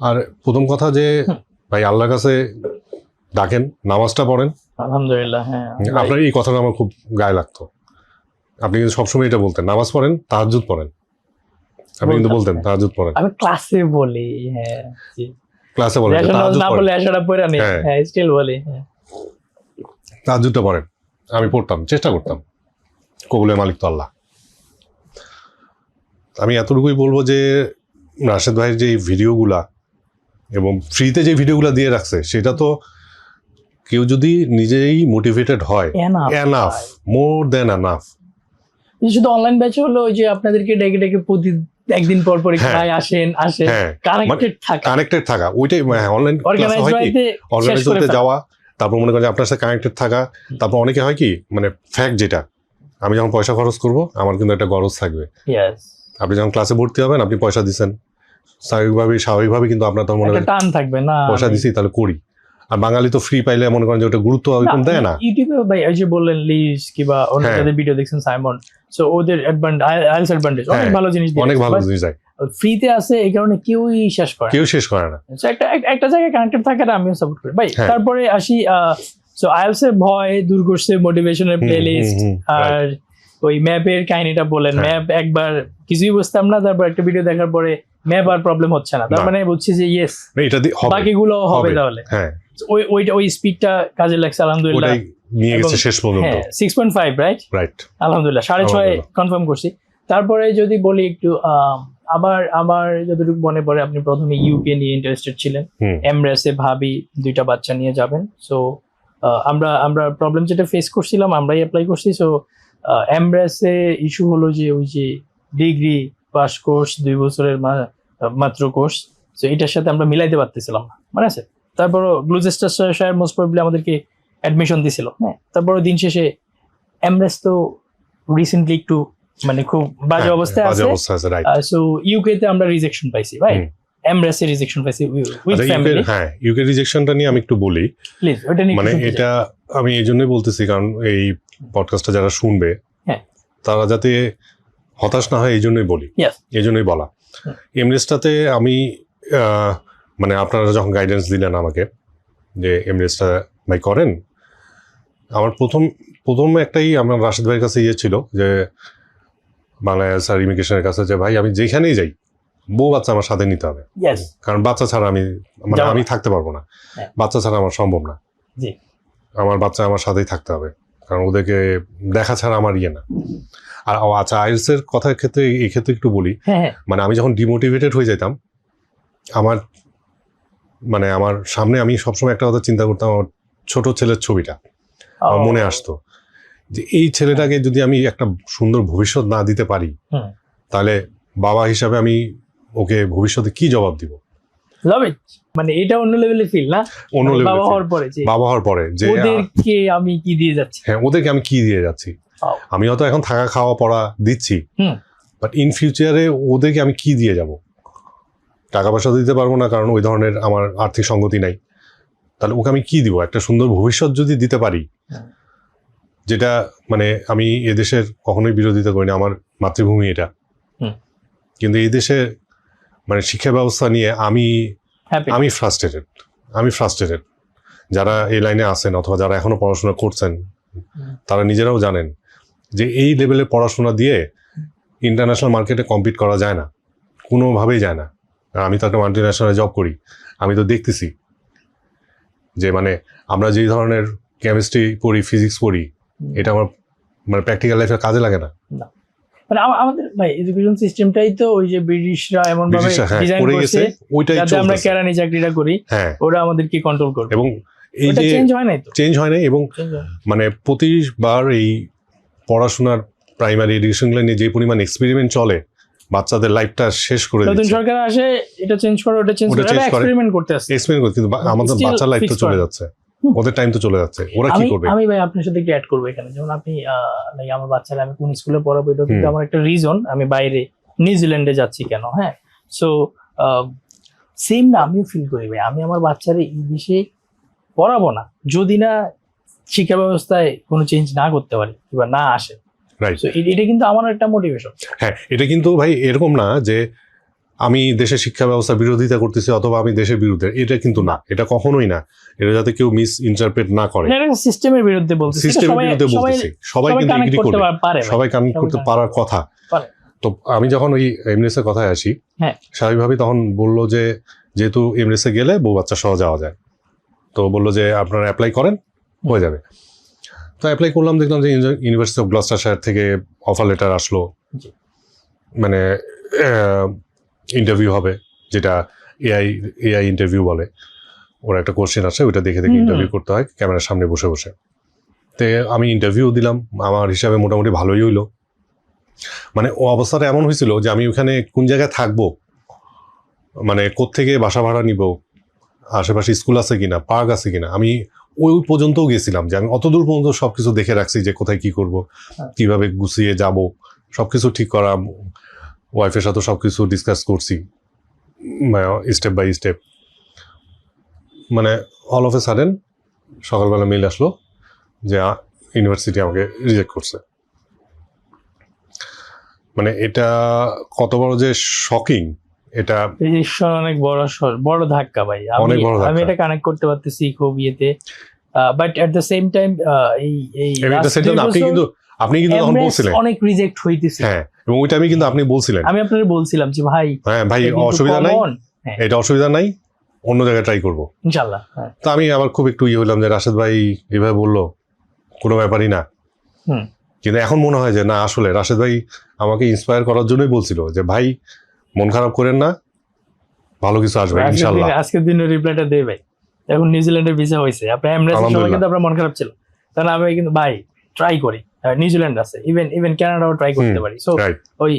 [SPEAKER 2] আর প্রথম কথা যে ভাই আল্লাহর কাছে ডাকেন, নামাজটা পড়েন।
[SPEAKER 1] আলহামদুলিল্লাহ, হ্যাঁ।
[SPEAKER 2] আপনার এই কথাটা আমার খুব গায়ে লাগতো। আপনি কিন্তু সবসময় এটা বলতেন, নামাজ পড়েন, তাহাজ্জুদ পড়েন। আপনি কিন্তু বলতেন তাহাজ্জুদ পড়েন।
[SPEAKER 1] আমি ক্লাসে বলি, হ্যাঁ,
[SPEAKER 2] ক্লাসে বলেন
[SPEAKER 1] তাহাজ্জুদ পড়েন, এশারা পড়ে নেই, হ্যাঁ, স্টিল বলি, হ্যাঁ,
[SPEAKER 2] তাহাজ্জুদটা পড়েন। আমি পড়তাম, চেষ্টা করতাম, কবুলের মালিক তো আল্লাহ। আমি এতটুকুই বলবো যে রাশেদ ভাইয়ের যে ভিডিওগুলা এবং ফ্রিতে যে ভিডিওগুলা দিয়ে রাখছে, সেটা তো কেউ যদি নিজেই মোটিভেটেড হয়, এনাফ, মোর দেন এনাফ।
[SPEAKER 1] শুধু অনলাইন ব্যাচে হলো ওই যে আপনাদেরকে ডেকে ডেকে প্রতি একদিন পর পর আসেন কানেক্টেড থাকা, ওইটাই অনলাইন অর্গানাইজ করতে যাওয়া, তারপর মনে করেন আপনার সাথে কানেক্টেড থাকা। তারপর অনেকে হয় কি, মানে ফ্যাক্ট যেটা, আমি যখন পয়সা খরচ করবো আমার কিন্তু একটা গরজ থাকবে। আপনি যখন ক্লাসে ভর্তি হবেন, আপনি পয়সা দিচ্ছেন, স্বাভাবিকভাবে কিন্তু আপনার তো মনে হয় টান থাকবে না,
[SPEAKER 2] পয়সা দিছি তাহলে করি। আর বাঙালি তো ফ্রি পাইলে মনে করেন যে ওটা গুরুত্ব ওইরকম দেয় না।
[SPEAKER 1] ইউটিউবে ভাই ওই যে বললেন লিজ কিংবা অন্য যাদের ভিডিও দেখছেন সাইমন, সো ওদের অ্যাডভান্টেজ অনেক ভালো জিনিস দিয়ে,
[SPEAKER 2] অনেক ভালো জিনিস দেয়,
[SPEAKER 1] ফ্রিতে আছে, এই কারণে কেউই শেষ করে না। একটা জায়গায় কানেক্টেড থাকাটা আমিও সাপোর্ট করি ভাই। তারপরে আসি সো আইএলস এর ভয় দূর করছে মোটিভেশনের প্লেলিস্ট, আর ওই ম্যাপের কাহিনীটা বলেন। ম্যাপ একবার কিছুই বুঝতাম না, তারপর একটা ভিডিও দেখার পরে ম্যাপ আর প্রবলেম হচ্ছে না, তার মানে বুঝছি যে ইয়েস বাকিগুলো হবে। তাহলে ওই স্পিডটা কাজে লাগছে, আলহামদুলিল্লাহ
[SPEAKER 2] নিয়ে গেছে শেষ পর্যন্ত।
[SPEAKER 1] 6.5 রাইট, আলহামদুলিল্লাহ 6.5 কনফার্ম করছি। তারপরে যদি বলি একটু আমার যতটুকু মনে পড়ে, আপনি প্রথমে ইউকে নিয়ে ইন্টারেস্টেড ছিলেন, এমরেসে ভাবি 2টা বাচ্চা নিয়ে যাবেন। সো আমরা প্রবলেম যেটা ফেস করছিলাম আমরাই অ্যাপ্লাই করছি। সো এমরেসে ইস্যু হলো যে ওই যে ডিগ্রি পাস কোর্স 2 বছরের মাত্র কোর্স, সো এটার সাথে আমরা মিলাইতে পারতেছিলাম না, মানে আছে। তারপর গ্লুচেস্টারশায়ার মোস্ট প্রবাবলি আমাদেরকে অ্যাডমিশন দিছিল, হ্যাঁ। তারপর দিন শেষে এমরেস তো রিসেন্টলি একটু মানে খুব বাজে অবস্থায় আছে। সো ইউকে তে আমরা রিজেকশন পাইছি, রাইট? এমরেসে রিজেকশন পাইছি উইথ ফ্যামিলি।
[SPEAKER 2] হ্যাঁ, ইউকে রিজেকশনটা নিয়ে আমি একটু বলি
[SPEAKER 1] প্লিজ। ওটা নিয়ে
[SPEAKER 2] মানে এটা আমি এই জন্যই বলতেছি, কারণ এই পডকাস্টটা যারা শুনবে তারা যাতে হতাশ না হয়, এই জন্যই বলি, এই জন্যই বলা। এমরেসটাতে আমি মানে আপনারা যখন গাইডেন্স দিলেন আমাকে যে এমরেসটা ভাই করেন, আমার প্রথম একটাই আমার রাশেদ ভাইয়ের কাছে ছিল যে বাংলাদেশ আর ইমিগ্রেশনের কাছে, যে ভাই আমি যেখানেই যাই বউ বাচ্চা আমার সাথে নিতে হবে, কারণ বাচ্চা ছাড়া আমি থাকতে পারবো না, বাচ্চা ছাড়া আমার সম্ভব না, আমার বাচ্চা আমার সাথেই থাকতে হবে, কারণ ওদেরকে দেখা ছাড়া আমার ইয়ে না। আর আচ্ছা, আইএলটিএস এর কথার ক্ষেত্রে এই ক্ষেত্রে একটু বলি, মানে আমি যখন ডিমোটিভেটেড হয়ে যেতাম, আমার সামনে আমি সবসময় একটা কথা চিন্তা করতাম, আমার ছোট ছেলের ছবিটা আমার মনে আসতো যে এই ছেলেটাকে যদি আমি একটা সুন্দর ভবিষ্যৎ না দিতে পারি, তাহলে বাবা হিসাবে আমি ওকে ভবিষ্যতে কি জবাব দিব।
[SPEAKER 1] মানে এটা অন্য লেভেলে ফিল না,
[SPEAKER 2] অন্য লেভেলে
[SPEAKER 1] বাবা হওয়ার পরে যে ওদেরকে আমি কি দিয়ে যাচ্ছি।
[SPEAKER 2] হ্যাঁ, ওদেরকে আমি কি দিয়ে যাচ্ছি। আমি হয়তো এখন থাকা খাওয়া পড়া দিচ্ছি, বাট ইন ফিউচারে ওদেরকে আমি কি দিয়ে যাব। টাকা পয়সা দিতে পারবো না, কারণ ওই ধরনের আমার আর্থিক সঙ্গতি নাই। তাহলে ওকে আমি কি দিব? একটা সুন্দর ভবিষ্যৎ যদি দিতে পারি, যেটা মানে আমি এদেশের কখনোই বিরোধিতা করি না, আমার মাতৃভূমি এটা, কিন্তু এই দেশে মানে শিক্ষা ব্যবস্থা নিয়ে আমি ফ্রাস্ট্রেটেড। যারা এই লাইনে আছেন অথবা যারা এখনো পড়াশোনা করছেন, তারা নিজেরাও জানেন যে এই লেভেলে পড়াশোনা দিয়ে ইন্টারন্যাশনাল মার্কেটে কম্পিট করা যায় না, কোনোভাবেই যায় না। আমি তো একটা মাল্টিন্যাশনালে জব করি, আমি তো দেখতেছি যে মানে আমরা যেই ধরনের কেমিস্ট্রি পড়ি, ফিজিক্স পড়ি, এটা আমার মানে প্র্যাকটিক্যাল লাইফে কাজে লাগে না।
[SPEAKER 1] মানে আমাদের ভাই এডুকেশন সিস্টেমটাই তো ওই যে ব্রিটিশরা এমন ভাবে
[SPEAKER 2] ব্রিটিশরা
[SPEAKER 1] ডিজাইন
[SPEAKER 2] করে
[SPEAKER 1] করছে
[SPEAKER 2] গেছে, ওইটাই
[SPEAKER 1] যাতে আমরা
[SPEAKER 2] চলতেছে।
[SPEAKER 1] কেরানি চাকরিটা করি,
[SPEAKER 2] হ্যাঁ,
[SPEAKER 1] ওরা আমাদেরকে কন্ট্রোল করবে।
[SPEAKER 2] এবং এই
[SPEAKER 1] এটা
[SPEAKER 2] যে
[SPEAKER 1] চেঞ্জ হয় নাই তো,
[SPEAKER 2] চেঞ্জ হয় না, এবং
[SPEAKER 1] Change হয় নাই।
[SPEAKER 2] মানে প্রতিবার এই পড়াশোনার প্রাইমারি এডুকেশনগুলো নিয়ে যে পরিমাণ এক্সপেরিমেন্ট চলে, বাচ্চাদের লাইফটা শেষ করে
[SPEAKER 1] নতুন
[SPEAKER 2] দিচ্ছে।
[SPEAKER 1] সরকার আসে, এটা চেঞ্জ করে, ওটা চেঞ্জ
[SPEAKER 2] ওটা
[SPEAKER 1] করে,
[SPEAKER 2] change করে।
[SPEAKER 1] এক্সপেরিমেন্ট করতে আসছে।
[SPEAKER 2] এক্সপেরিমেন্ট করে, কিন্তু আমাদের
[SPEAKER 1] Still
[SPEAKER 2] বাচ্চার লাইফ তো
[SPEAKER 1] fixed
[SPEAKER 2] চলে
[SPEAKER 1] করে।
[SPEAKER 2] যাচ্ছে, ওদের টাইম তো চলে যাচ্ছে, ওরা কি করবে?
[SPEAKER 1] আমি ভাই আপনার সাথে একটু অ্যাড করবো এখানে, যেমন আপনি like আমার বাচ্চারা আমি কোন স্কুলে পড়াবো, এটা কিন্তু আমার একটা রিজন, আমি বাইরে নিউজিল্যান্ডে যাচ্ছি কেন। হ্যাঁ, সো সেম না আমিও ফিল করি ভাই, আমি আমার বাচ্চারা এই দেশে পড়াবো না যদি না শিক্ষা ব্যবস্থায় কোনো চেঞ্জ না করতে পারি কিংবা না আসে।
[SPEAKER 2] রাইট।
[SPEAKER 1] সো এটা কিন্তু আমার একটা মোটিভেশন।
[SPEAKER 2] হ্যাঁ, এটা কিন্তু ভাই এরকম না যে আমি দেশের শিক্ষা ব্যবস্থা বিরোধিতা করতেছি অথবা আমি দেশের বিরুদ্ধে, এটা কিন্তু না, এটা কখনোই না। এটা যাতে কেউ মিস ইন্টারপ্রেট না করে,
[SPEAKER 1] সিস্টেমের বিরুদ্ধে বলতেছি,
[SPEAKER 2] সিস্টেমের বিরুদ্ধে বলতেছি। সবাই কিন্তু
[SPEAKER 1] কানেক্ট
[SPEAKER 2] এগ্রি
[SPEAKER 1] করতে
[SPEAKER 2] করবে,
[SPEAKER 1] পারে,
[SPEAKER 2] সবাই কানেক্ট করতে পারার কথা।
[SPEAKER 1] পারে।
[SPEAKER 2] তো আমি যখন ওই এমরেসের কথায় আসি,
[SPEAKER 1] হ্যাঁ,
[SPEAKER 2] স্বাভাবিকভাবেই তখন বললো যে যেহেতু এমরেসে গেলে বউ বাচ্চা সহ যাওয়া যায়, তো বললো যে আপনারা অ্যাপ্লাই করেন, হয়ে যাবে। তো অ্যাপ্লাই করলাম, দেখলাম যে ইউনিভার্সিটি অফ গ্লস্টারশায়ার থেকে অফার লেটার আসলো, মানে ইন্টারভিউ হবে, যেটা এআই ইন্টারভিউ বলে। ওরা একটা কোশ্চেন আসে, ওইটা দেখে দেখে ইন্টারভিউ করতে হয় ক্যামেরার সামনে বসে বসে। তো আমি ইন্টারভিউ দিলাম, আমার হিসাবে মোটামুটি ভালোই হইলো। মানে ও অবস্থাটা এমন হয়েছিল যে আমি ওখানে কোন জায়গায় থাকবো, মানে কোত্থেকে বাসা ভাড়া নিব, আশেপাশে স্কুল আছে কিনা, পার্ক আছে কিনা, আমি ওই পর্যন্তও গেছিলাম যে আমি অত দূর পর্যন্ত সবকিছু দেখে রাখছি যে কোথায় কি করব, কিভাবে গুছিয়ে যাব, সবকিছু ঠিক করা, ওয়াইফের সাথে সবকিছু ডিসকাস করছি স্টেপ বাই স্টেপ। মানে অল অফ এ সাডেন সকালবেলা মেইল আসলো যে ইউনিভার্সিটি আমাকে রিজেক্ট করছে। মানে এটা কত বড় যে শকিং, এটা
[SPEAKER 1] অনেক বড় ধাক্কা ভাই।
[SPEAKER 2] অনেক বড় ধাক্কা।
[SPEAKER 1] আমি এটা কানেক্ট করতে পারতেছি খুব ইয়েতে, but at the same time এই
[SPEAKER 2] আপনি কিন্তু তখন বলছিলেন
[SPEAKER 1] অনেক রিজেক্ট হইতেছে।
[SPEAKER 2] হ্যাঁ, এবং ওইটা আমি কিন্তু আপনি বলছিলেন,
[SPEAKER 1] আমি আপনাদের বলছিলাম যে ভাই,
[SPEAKER 2] হ্যাঁ ভাই অসুবিধা নাই, এটা অসুবিধা নাই, অন্য জায়গায় ট্রাই করবো
[SPEAKER 1] ইনশাআল্লাহ।
[SPEAKER 2] তো আমি আবার খুব একটু হইলাম যে রাশেদ ভাই এভাবে বললো, কোনো ব্যাপারই না। কিন্তু এখন মনে হয় যে না, আসলে রাশেদ ভাই আমাকে ইন্সপায়ার করার জন্যই বলছিল যে ভাই মন খারাপ করেন না, ভালো কিছু আসবে ইনশাআল্লাহ।
[SPEAKER 1] আজকের দিনে রিপ্লাইটা দেই ভাই, এখন নিউজিল্যান্ডের ভিসা হয়েছে, আপনার এমরেসের সময় কিন্তু আপনার মন খারাপ ছিল, তাহলে আমি কিন্তু ভাই ট্রাই করি, নিউজিল্যান্ড আছে, ইভেন কানাডাও ট্রাই করতে পারি। সো ওই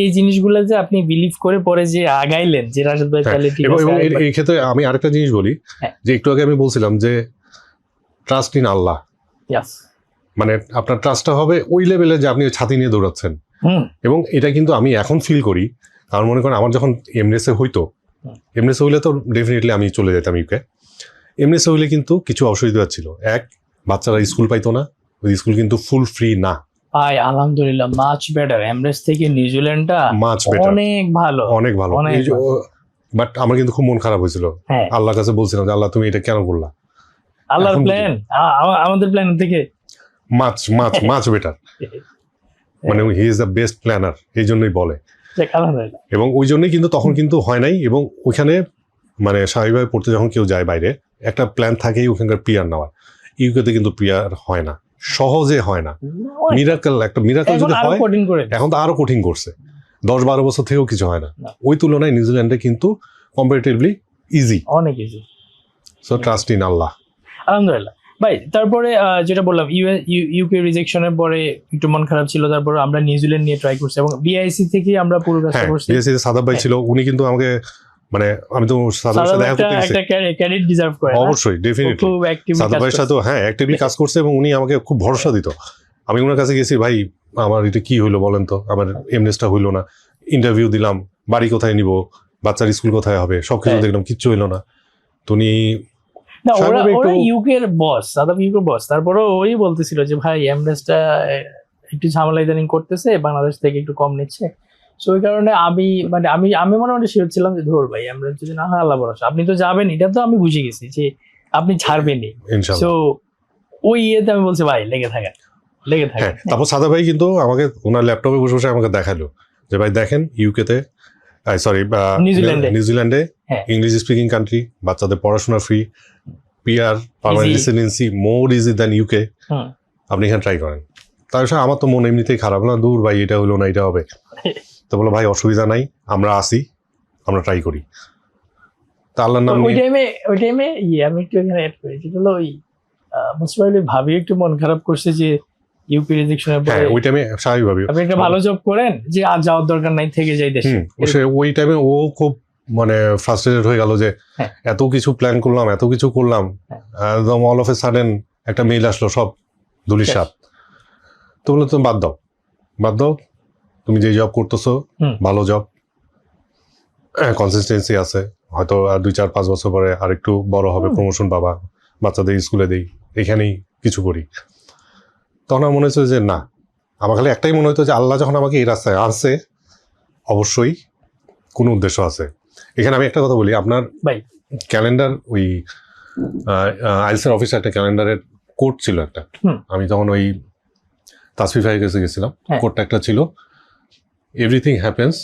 [SPEAKER 1] এই জিনিসগুলো যে আপনি বিলিভ করে পরে যে আগাইলেন যে রাশেদ ভাই তাহলে ঠিক আছে।
[SPEAKER 2] এবং এই ক্ষেত্রে আমি আরেকটা জিনিস বলি, যে একটু আগে আমি বলছিলাম যে ট্রাস্ট ইন আল্লাহ, মানে আপনার ট্রাস্টটা হবে ওই লেভেলে যে আপনি ছাতি নিয়ে দৌড়াচ্ছেন। এবং এটা কিন্তু আমি এখন ফিল করি, কারণ মনে করেন আমার যখন এমরেসে হইতো, এমরেসে হইলে তো ডেফিনেটলি আমি চলে যেতাম ইউকে। এমরেসে হইলে কিন্তু কিছু অসুবিধা ছিল, এক, বাচ্চারা স্কুল পাইতো না, ওই স্কুল কিন্তু ফুল ফ্রি না।
[SPEAKER 1] ভাই আলহামদুলিল্লাহ মাচ বেটার, এমরেস থেকে নিউজিল্যান্ডটা
[SPEAKER 2] মাচ বেটার,
[SPEAKER 1] অনেক ভালো,
[SPEAKER 2] অনেক ভালো। বাট আমার কিন্তু খুব মন খারাপ হয়েছিল, আল্লাহর কাছে বলছিলাম যে আল্লাহ তুমি এটা কেন করলা।
[SPEAKER 1] আল্লাহর প্ল্যান আমাদের প্ল্যান থেকে
[SPEAKER 2] মাচ মাচ মাচ বেটার, মানে he is the best planner, এই জন্যই বলে। এবং ওই জন্যই কিন্তু তখন কিন্তু হয় নাই। এবং ওইখানে মানে স্বাভাবিকভাবে পড়তে যখন কেউ যায় বাইরে, একটা প্ল্যান থাকেই ওখানকার পিয়ার নেওয়ার। ইউকেতে কিন্তু পিয়ার হয় না, সহজে হয় না। একটা মিরাকল যদি হয়, এখন তো আরো কঠিন করছে, 10-12 বছর থেকেও কিছু হয় না। ওই তুলনায় নিউজিল্যান্ডে কিন্তু কম্পারেটিভলি ইজি,
[SPEAKER 1] অনেক ইজি।
[SPEAKER 2] সো ট্রাস্ট ইন আল্লাহ।
[SPEAKER 1] আলহামদুলিল্লাহ ভাই। তারপরে যেটা বললাম, ইউকে রিজেকশনের পরে একটু মন খারাপ ছিল, তারপর আমরা নিউজিল্যান্ড নিয়ে ট্রাই করছি এবং বিআইসি থেকে আমরা পুরো কাজটা করছি।
[SPEAKER 2] বিআইসি তে সাদাব ভাই ছিল, উনি কিন্তু আমাকে, মানে আমি তো সাদাবের সাথে দেখা করতে গেছি,
[SPEAKER 1] একটা ক্রেডিট ডিজার্ভ করে
[SPEAKER 2] অবশ্যই, ডেফিনেটলি
[SPEAKER 1] খুব অ্যাক্টিভলি
[SPEAKER 2] সাদাব ভাইয়ের সাথে অ্যাক্টিভলি কাজ করছে এবং উনি আমাকে খুব ভরসা দিত। আমি ওনার কাছে গেছি, ভাই আমার এটা কি হইলো বলেন তো, আমার এমনেসটা হইলো না, ইন্টারভিউ দিলাম, বাড়ি কোথায় নিব, বাচ্চার স্কুল কোথায় হবে, সবকিছু দেখলাম, কিচ্ছু হইলো না। তো উনি
[SPEAKER 1] ইউকের বস, সাদাব ইউকের বস, তারপরে ওই বলতেছিল যে ভাই এমরেসটা একটু ঝামেলা ইদানিং করতেছে, বাংলাদেশ থেকে একটু কম নিচ্ছে। সো ওই কারণে আমি মোটামুটি শিওর ছিলাম যে ধর ভাই এমরেস যদি না হয় আল্লাহ ভরসা, আপনি তো যাবেন, এটা তো আমি বুঝে গেছি যে আপনি ছাড়বেনই। সো ওই ইয়েতে আমি বলছি ভাই লেগে থাকেন।
[SPEAKER 2] তারপর সাদা ভাই কিন্তু আমাকে ওনার ল্যাপটপে বসে বসে আমাকে দেখালো যে ভাই দেখেন ইউকেতে সরি
[SPEAKER 1] নিউজিল্যান্ডে।
[SPEAKER 2] নিউজিল্যান্ডে
[SPEAKER 1] হ্যাঁ।
[SPEAKER 2] ইংলিশ স্পিকিং কান্ট্রি, বাচ্চাদের পড়াশোনা ফ্রি, পিআর পার্মানেন্ট রেসিডেন্সি মোর ইজি দ্যান ইউকে।
[SPEAKER 1] হুম।
[SPEAKER 2] আপনি এখানে ট্রাই করেন। তার সাথে আমার তো মন এমনিতেই খারাপ, না দূর ভাই এটা হলো না এটা হবে। তো বলো ভাই অসুবিধা নাই, আমরা আসি, আমরা ট্রাই করি। তা আল্লাহর নাম
[SPEAKER 1] ওই
[SPEAKER 2] নিয়ে
[SPEAKER 1] টাইমে আমি একটু এখানে অ্যাড করি, যেটা হলো ওই মোস্টলি ভাবি একটু মন খারাপ করছে যে ইউপি রিজেকশনের পরে।
[SPEAKER 2] হ্যাঁ ওই টাইমে স্বাভাবিকভাবে
[SPEAKER 1] আপনি একটা ভালো জব করেন যে আর যাওয়ার দরকার নাই, থেকে যাই দেশে।
[SPEAKER 2] ওই টাইমে ও খুব মানে ফ্রাস্ট্রেটেড হয়ে গেল যে
[SPEAKER 1] হ্যাঁ।
[SPEAKER 2] এত কিছু প্ল্যান করলাম, এত কিছু করলাম, একদম অল অফ এ সাডেন একটা মেইল আসলো সব ধুলির সাথ। তো বললো তুমি বাদ দাও, তুমি যে জব করতেছো ভালো জব, কনসিস্টেন্সি আছে, হয়তো আর 2-4-5 বছর পরে আর একটু বড় হবে, প্রমোশন পাবা, বাচ্চাদের স্কুলে দেই, এখানেই কিছু করি। তখন আমার মনে হয়েছে যে না, আমার খালি একটাই মনে হতো যে আল্লাহ যখন আমাকে এই রাস্তায় আনছে অবশ্যই কোনো উদ্দেশ্য আছে। এখানে আমি একটা কথা বলি, আপনার ক্যালেন্ডার ওই আইএলটিএস অফিসে একটা ক্যালেন্ডারের কোড ছিল একটা, আমি তখন ওই তাসফিফ ভাইয়ের কাছে গেছিলাম, কোডটা একটা ছিল everything happens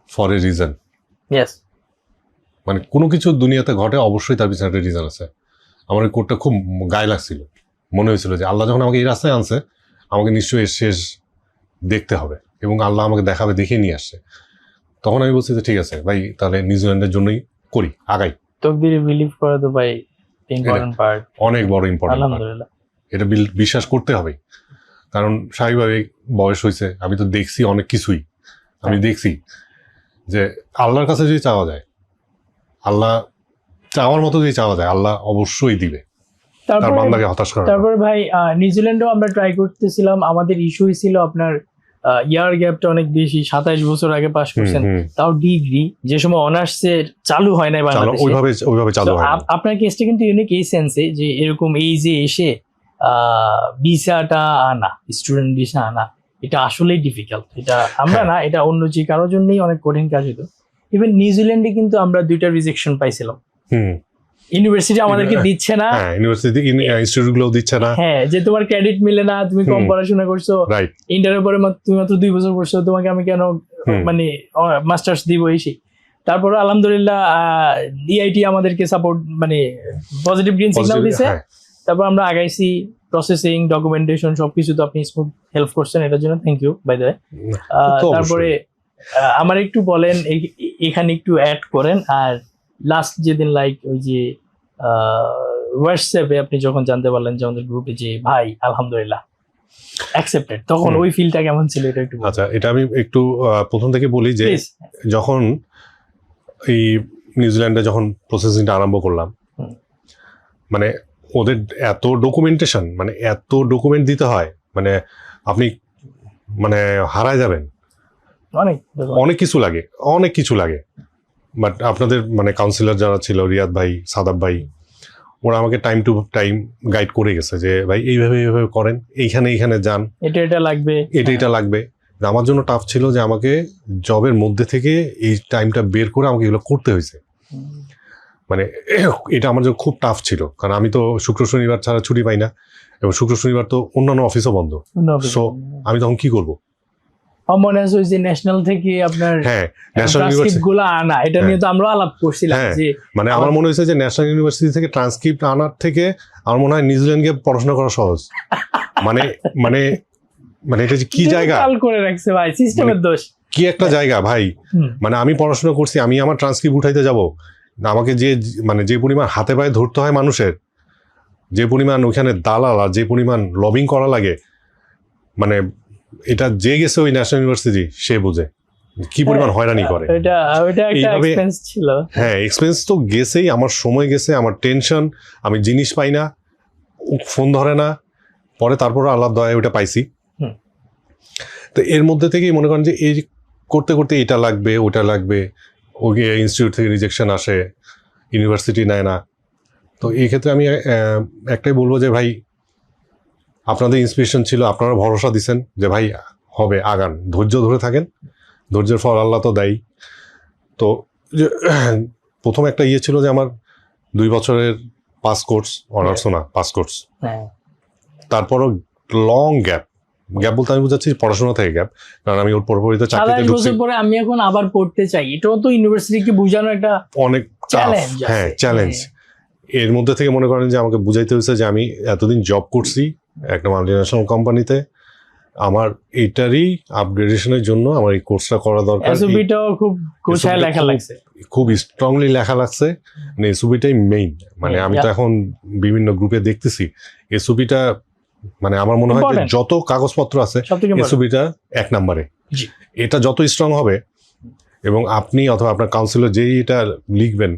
[SPEAKER 2] for a reason. মানে কোনো কিছু দুনিয়াতে ঘটে অবশ্যই তার পিছনে একটা রিজন আছে। আমার ওই কোডটা খুব গায়ে লাগছিল, মনে হয়েছিল যে আল্লাহ যখন আমাকে এই রাস্তায় আনছে আমাকে নিশ্চয়ই শেষ দেখতে হবে এবং আল্লাহ আমাকে দেখাবে, দেখিয়ে নিয়ে আসছে। তখন আমি বলছি যে ঠিক আছে ভাই, তাহলে নিউজিল্যান্ডের জন্যই করি, আগাই।
[SPEAKER 1] তকদিরে বিলিভ করা তো ভাই ইম্পর্টেন্ট পার্ট,
[SPEAKER 2] অনেক বড় ইম্পর্টেন্ট।
[SPEAKER 1] আলহামদুলিল্লাহ,
[SPEAKER 2] এটা বিশ্বাস করতে হবে, কারণ স্বাভাবিকভাবে বয়স হয়েছে, আমি তো দেখছি অনেক কিছুই। আমি দেখছি যে আল্লাহর কাছে যদি চাওয়া যায়, আল্লাহ চাওয়ার মতো যদি চাওয়া যায়, আল্লাহ অবশ্যই দিবে। তার বান্দাকে হতাশ করা।
[SPEAKER 1] তারপর ভাই নিউজিল্যান্ডেও আমরা ট্রাই করতেছিলাম, আমাদের ইস্যু ছিল আপনার ইয়ার গ্যাপটা অনেক বেশি, 27 বছর আগে পাস করছেন, তাও ডিগ্রি, যে সময় অনার্সের চালু হয় নাই বাংলাদেশে,
[SPEAKER 2] ওইভাবে চালু হয়।
[SPEAKER 1] আপনার কেসটা কিন্তু ইউনিক এই সেন্সে যে এরকম এই যে এসে ভিসাটা আনা, স্টুডেন্ট ভিসা আনা, এটা আসলেই ডিফিকাল্ট। এটা আমরা না, এটা অন্য যে কারোর জন্যই অনেক কঠিন কাজ হতো। ইভেন নিউজিল্যান্ডে কিন্তু আমরা 2টা রিজেকশন পাইছিলাম। ইউনিভার্সিটি আমাদেরকে দিচ্ছে না,
[SPEAKER 2] ইউনিভার্সিটি ইনস্টিটিউট গুলো দিচ্ছে না।
[SPEAKER 1] হ্যাঁ, যে তোমার ক্রেডিট মিলে না, তুমি কম পড়াশোনা করছো, ইন্টারের পরে তুমি মাত্র 2 বছর পড়ছো, তোমাকে আমি কেন মানে মাস্টার্স দিব এসে। তারপরে আলহামদুলিল্লাহ ডিআইটি আমাদেরকে সাপোর্ট, মানে পজিটিভ গ্রিন সিগন্যাল দিছে। তারপর আমরা আগাইছি, প্রসেসিং, ডকুমেন্টেশন সবকিছু তো আপনি স্মুথ হেল্প করছেন, এটার জন্য thank you by the way. তারপরে আমার একটু বলেন, এখানে একটু অ্যাড করেন। আর লাস্ট যেদিন লাইক ওই যে হোয়াটসঅ্যাপে আপনি যখন জানতে পারলেন যে আমাদের গ্রুপে যে ভাই আলহামদুলিল্লাহ অ্যাকসেপ্টেড, তখন ওই ফিলটা কেমন ছিল এটা একটু?
[SPEAKER 2] আচ্ছা, এটা আমি একটু প্রথম থেকে বলি যে যখন এই নিউজিল্যান্ডে যখন প্রসেসিংটা আরম্ভ করলাম, মানে ওদের এত ডকুমেন্টেশন, মানে এত ডকুমেন্ট দিতে হয়, মানে আপনি মানে হারায় যাবেন, অনেক কিছু লাগে। বাট আপনাদের মানে কাউন্সিলর যারা ছিল, রিয়াদ ভাই, সাদাব ভাই, ওরা আমাকে টাইম টু টাইম গাইড করে গেছে যে ভাই এইভাবে করেন, এইখানে যান, এটা লাগবে। আমার জন্য টাফ ছিল যে আমাকে জবের মধ্যে থেকে এই টাইমটা বের করে আমাকে এগুলো করতে হয়েছে। মানে এটা আমার জন্য খুব টাফ ছিল, কারণ আমি তো শুক্র শনিবার ছাড়া ছুটি পাই না, এবং শুক্র শনিবার তো অন্যান্য অফিসও বন্ধ। সো আমি তখন কি করবো?
[SPEAKER 1] মনে আছে ওই যে ন্যাশনাল থেকে আপনার
[SPEAKER 2] ন্যাশনাল
[SPEAKER 1] ইউনিভার্সিটিগুলো আনা, এটা নিয়ে তো আমরা আলাপ করছিলাম যে
[SPEAKER 2] মানে আমার মনে হয়েছে যে ন্যাশনাল ইউনিভার্সিটি থেকে ট্রান্সক্রিপ্ট আনার থেকে আমার মনে হয় নিউজিল্যান্ড গিয়ে পড়াশোনা করা সহজ। মানে এটা যে কি জায়গা
[SPEAKER 1] করে রাখছে ভাই, সিস্টেমের দোষ।
[SPEAKER 2] কি একটা জায়গা ভাই, মানে আমি পড়াশোনা করছি, আমি আমার ট্রান্সক্রিপ্ট উঠাইতে যাব, আমাকে যে পরিমাণ হাতে পায়ে ধরতে হয় মানুষের, যে পরিমাণ ওইখানে দালাল আর যে পরিমাণ লবিং করা লাগে, মানে এটা যে গেছে ওই ন্যাশনাল ইউনিভার্সিটি সে বুঝে কি পরিমাণ হয়রানি করে। হ্যাঁ, এক্সপেন্স তো গেছেই, আমার সময় গেছে, আমার টেনশন, আমি জিনিস পাই না, ফোন ধরে না, পরে তারপর আল্লাহর দয়ায় ওটা পাইছি। তো এর মধ্যে থেকেই মনে করেন যে এই করতে করতে এটা লাগবে ওটা লাগবে, ওকে ইনস্টিটিউট থেকে রিজেকশন আসে, ইউনিভার্সিটি নেয় না। তো এই ক্ষেত্রে আমি একটাই বলবো যে ভাই, আপনাদের ইন্সপিরেশন ছিল, আপনারা ভরসা দিচ্ছেন যে ভাই হবে, আগান, ধৈর্য ধরে থাকেন, ধৈর্যের ফল আল্লাহ তো দেয়। তো প্রথম একটা ছিল যে আমার 2 বছরের পাস কোর্স, অনার্সও না, পাস কোর্স, তারপরও লং গ্যাপ, গ্যাপ বলতে আমি বুঝাচ্ছি পড়াশোনা থেকে গ্যাপ, কারণ আমি ওর পরবর্তীতে চাকরিতে
[SPEAKER 1] 27
[SPEAKER 2] ঢুকছি।
[SPEAKER 1] বছর পরে আমি এখন আবার পড়তে চাই, এটাও তো ইউনিভার্সিটিকে বোঝানো একটা
[SPEAKER 2] অনেক
[SPEAKER 1] চ্যালেঞ্জ।
[SPEAKER 2] হ্যাঁ চ্যালেঞ্জ। এর মধ্যে থেকে মনে করেন যে আমাকে বুঝাইতে হয়েছে যে আমি এতদিন জব করছি একটা মাল্টিন্যাশনাল কোম্পানিতে, আমার এটারই আপগ্রেডেশনের জন্য আমার এই কোর্সটা করা দরকার।
[SPEAKER 1] এসওপিটাও খুব গোছায়
[SPEAKER 2] SOP টা
[SPEAKER 1] লেখা
[SPEAKER 2] খুব-
[SPEAKER 1] লাগছে।
[SPEAKER 2] খুব স্ট্রংলি লেখা লাগছে, মানে এসওপিটাই মেইন। মানে আমি তো
[SPEAKER 1] Yeah.
[SPEAKER 2] এখন বিভিন্ন গ্রুপে দেখতেছি এসওপিটা, মানে আমার মনে হয় যে
[SPEAKER 1] Important.
[SPEAKER 2] যত কাগজপত্র আছে
[SPEAKER 1] সবথেকে বড়।
[SPEAKER 2] এসওপিটা 1 নম্বরে।
[SPEAKER 1] জি।
[SPEAKER 2] এটা যত স্ট্রং হবে এবং আপনি অথবা আপনার কাউন্সিলর যেই এটা লিখবেন,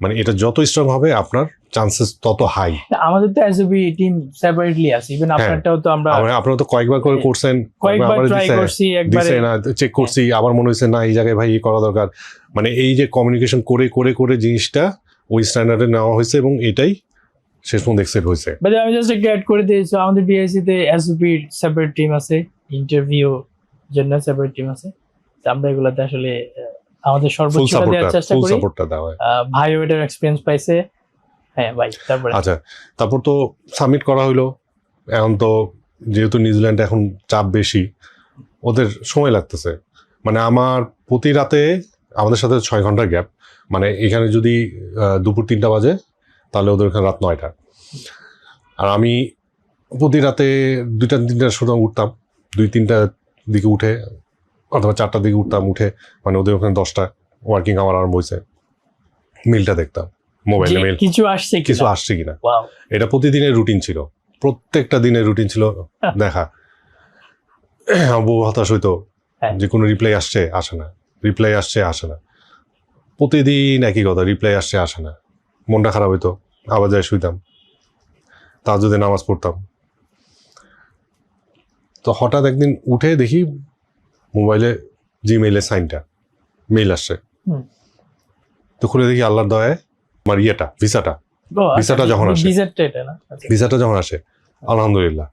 [SPEAKER 2] মানে এটা যত স্ট্রং হবে আপনার চান্সেস তত হাই।
[SPEAKER 1] আমাদের তো এসওপি টিম সেপারেটলি আছে, ইভেন আপনারটাও তো আমরা
[SPEAKER 2] আপনারা তো কয়েকবার করে করছেন,
[SPEAKER 1] কয়েকবার
[SPEAKER 2] আমারে
[SPEAKER 1] ট্রাই
[SPEAKER 2] দিছে,
[SPEAKER 1] করছি, একবারে
[SPEAKER 2] দিছে না, চেক করছি, আবার মনে হয়েছে না এই জায়গায় ভাই করা দরকার। মানে এই যে কমিউনিকেশন করে করে করে জিনিসটা ওই স্ট্যান্ডার্ডে নেওয়া হয়েছে এবং এটাই শেষ পর্যন্ত এক্সেপ্ট হয়েছে।
[SPEAKER 1] বাট আমি জাস্ট একটু অ্যাড করে দিয়েছি, আমাদের বিআইসি তে এসওপি সেপারেট টিম আছে, ইন্টারভিউ জন্য সেপারেট টিম আছে। তো আমরা এগুলাতে আসলে আমাদের
[SPEAKER 2] ফুল
[SPEAKER 1] সর্বোচ্চটা দেওয়ার চেষ্টা
[SPEAKER 2] ফুল
[SPEAKER 1] করি।
[SPEAKER 2] সাপোর্টটা দেওয়া হয়।
[SPEAKER 1] ভাইও এটার এক্সপিরিয়েন্স পাইছে। হ্যাঁ ভাই, তারপরে
[SPEAKER 2] আচ্ছা, তারপর তো সাবমিট করা হইলো। এখন তো যেহেতু নিউজিল্যান্ড এখন চাপ বেশি, ওদের সময় লাগতেছে। মানে আমার প্রতি রাতে আমাদের সাথে 6 ঘন্টার গ্যাপ, মানে এখানে যদি দুপুর 3টা বাজে তাহলে ওদের ওখানে রাত 9টা। আর আমি প্রতি রাতে 2টা-3টার সময় উঠতাম, 2-3টার দিকে উঠে অথবা 4টার দিকে উঠতাম, উঠে মানে ওদের ওখানে 10টা ওয়ার্কিং আওয়ার আরম্ভ হয়েছে, মেলটা দেখতাম, মোবাইলে মেল
[SPEAKER 1] কিছু আসছে
[SPEAKER 2] কিছু
[SPEAKER 1] কিনা।
[SPEAKER 2] আসছে কিনা।
[SPEAKER 1] Wow.
[SPEAKER 2] এটা প্রতিদিনের রুটিন ছিল, প্রত্যেকটা দিনের রুটিন ছিল দেখা। বউ হতাশ হইতো
[SPEAKER 1] হ্যাঁ।
[SPEAKER 2] যে কোনো রিপ্লাই আসছে আসে না, রিপ্লাই আসছে আসে না, প্রতিদিন একই কথা, রিপ্লাই আসছে আসে না। মনটা খারাপ হইতো, আবার যাই শুইতাম, তাহাজ্জুদে নামাজ পড়তাম। তো হঠাৎ একদিন উঠে দেখি মোবাইলে জিমেইলে সাইনটা মেইল আসছে।
[SPEAKER 1] হুম।
[SPEAKER 2] তো খুলে দেখি আল্লাহর দয়ায় আমার ইয়েটা ভিসাটা
[SPEAKER 1] ও, আচ্ছা,
[SPEAKER 2] ভিসাটা যখন আসে।
[SPEAKER 1] ভিসাটা এটা না। আচ্ছা।
[SPEAKER 2] ভিসাটা যখন আসে আলহামদুলিল্লাহ,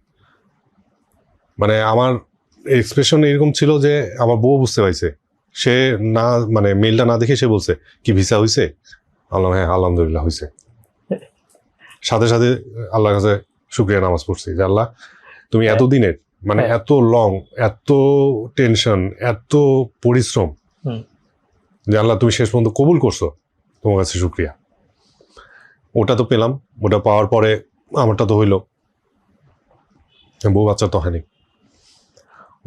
[SPEAKER 2] মানে আমার এক্সপ্রেশন এরকম ছিল যে আমার বউ বুঝতে পারছে, সে না মানে মেলটা না দেখে সে বলছে কি ভিসা হয়েছে, আল্লাহ হ্যাঁ আলহামদুলিল্লাহ হয়েছে। সাথে সাথে আল্লাহর কাছে শুকরিয়া নামাজ পড়ছি যে আল্লাহ তুমি এতদিনের মানে
[SPEAKER 1] হ্যাঁ।
[SPEAKER 2] এত লং, এত টেনশন, এত পরিশ্রম,
[SPEAKER 1] হুম।
[SPEAKER 2] যে আল্লাহ তুমি শেষ পর্যন্ত কবুল করছো, তোমার কাছে শুকরিয়া। ওটা তো পেলাম, ওটা পাওয়ার পরে আমারটা তো হইলো, বউ বাচ্চা তো হয়নি।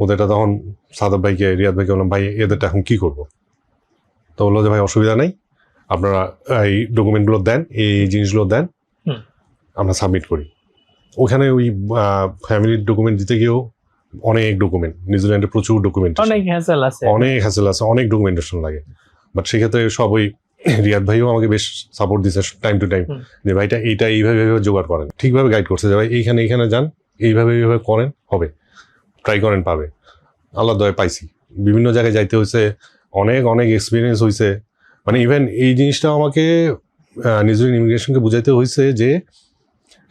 [SPEAKER 2] ওদেরটা তখন সাদাব ভাইকে, রিয়াদ ভাইকে বললাম ভাই এদেরটা এখন কি করবো? তো বললো যে ভাই অসুবিধা নেই, আপনারা এই ডকুমেন্টগুলো দেন, এই জিনিসগুলো দেন,
[SPEAKER 1] হুম।
[SPEAKER 2] আমরা সাবমিট করি। ওখানে ওই ফ্যামিলির ডকুমেন্ট দিতে গিয়েও অনেক ডকুমেন্ট, নিউজিল্যান্ডে প্রচুর ডকুমেন্ট,
[SPEAKER 1] অনেক হ্যাসেল আছে।
[SPEAKER 2] অনেক হ্যাসেল আছে, অনেক ডকুমেন্টেশন লাগে। বাট সেক্ষেত্রে সব ওই রিয়াদ ভাইও আমাকে বেশ সাপোর্ট দিচ্ছে টাইম টু টাইম,
[SPEAKER 1] হুম।
[SPEAKER 2] যে ভাইটা এইটা এইভাবে এইভাবে জোগাড় করেন, ঠিকভাবে গাইড করছে যে ভাই এইখানে এইখানে যান, এইভাবে এইভাবে করেন, হবে, ট্রাই করেন, পাবে। আল্লাহ দয় পাইছি, বিভিন্ন জায়গায় যাইতে হয়েছে, অনেক অনেক এক্সপিরিয়েন্স হয়েছে। মানে ইভেন এই জিনিসটা আমাকে নিউজিল্যান্ড ইমিগ্রেশনকে বুঝাইতে হয়েছে যে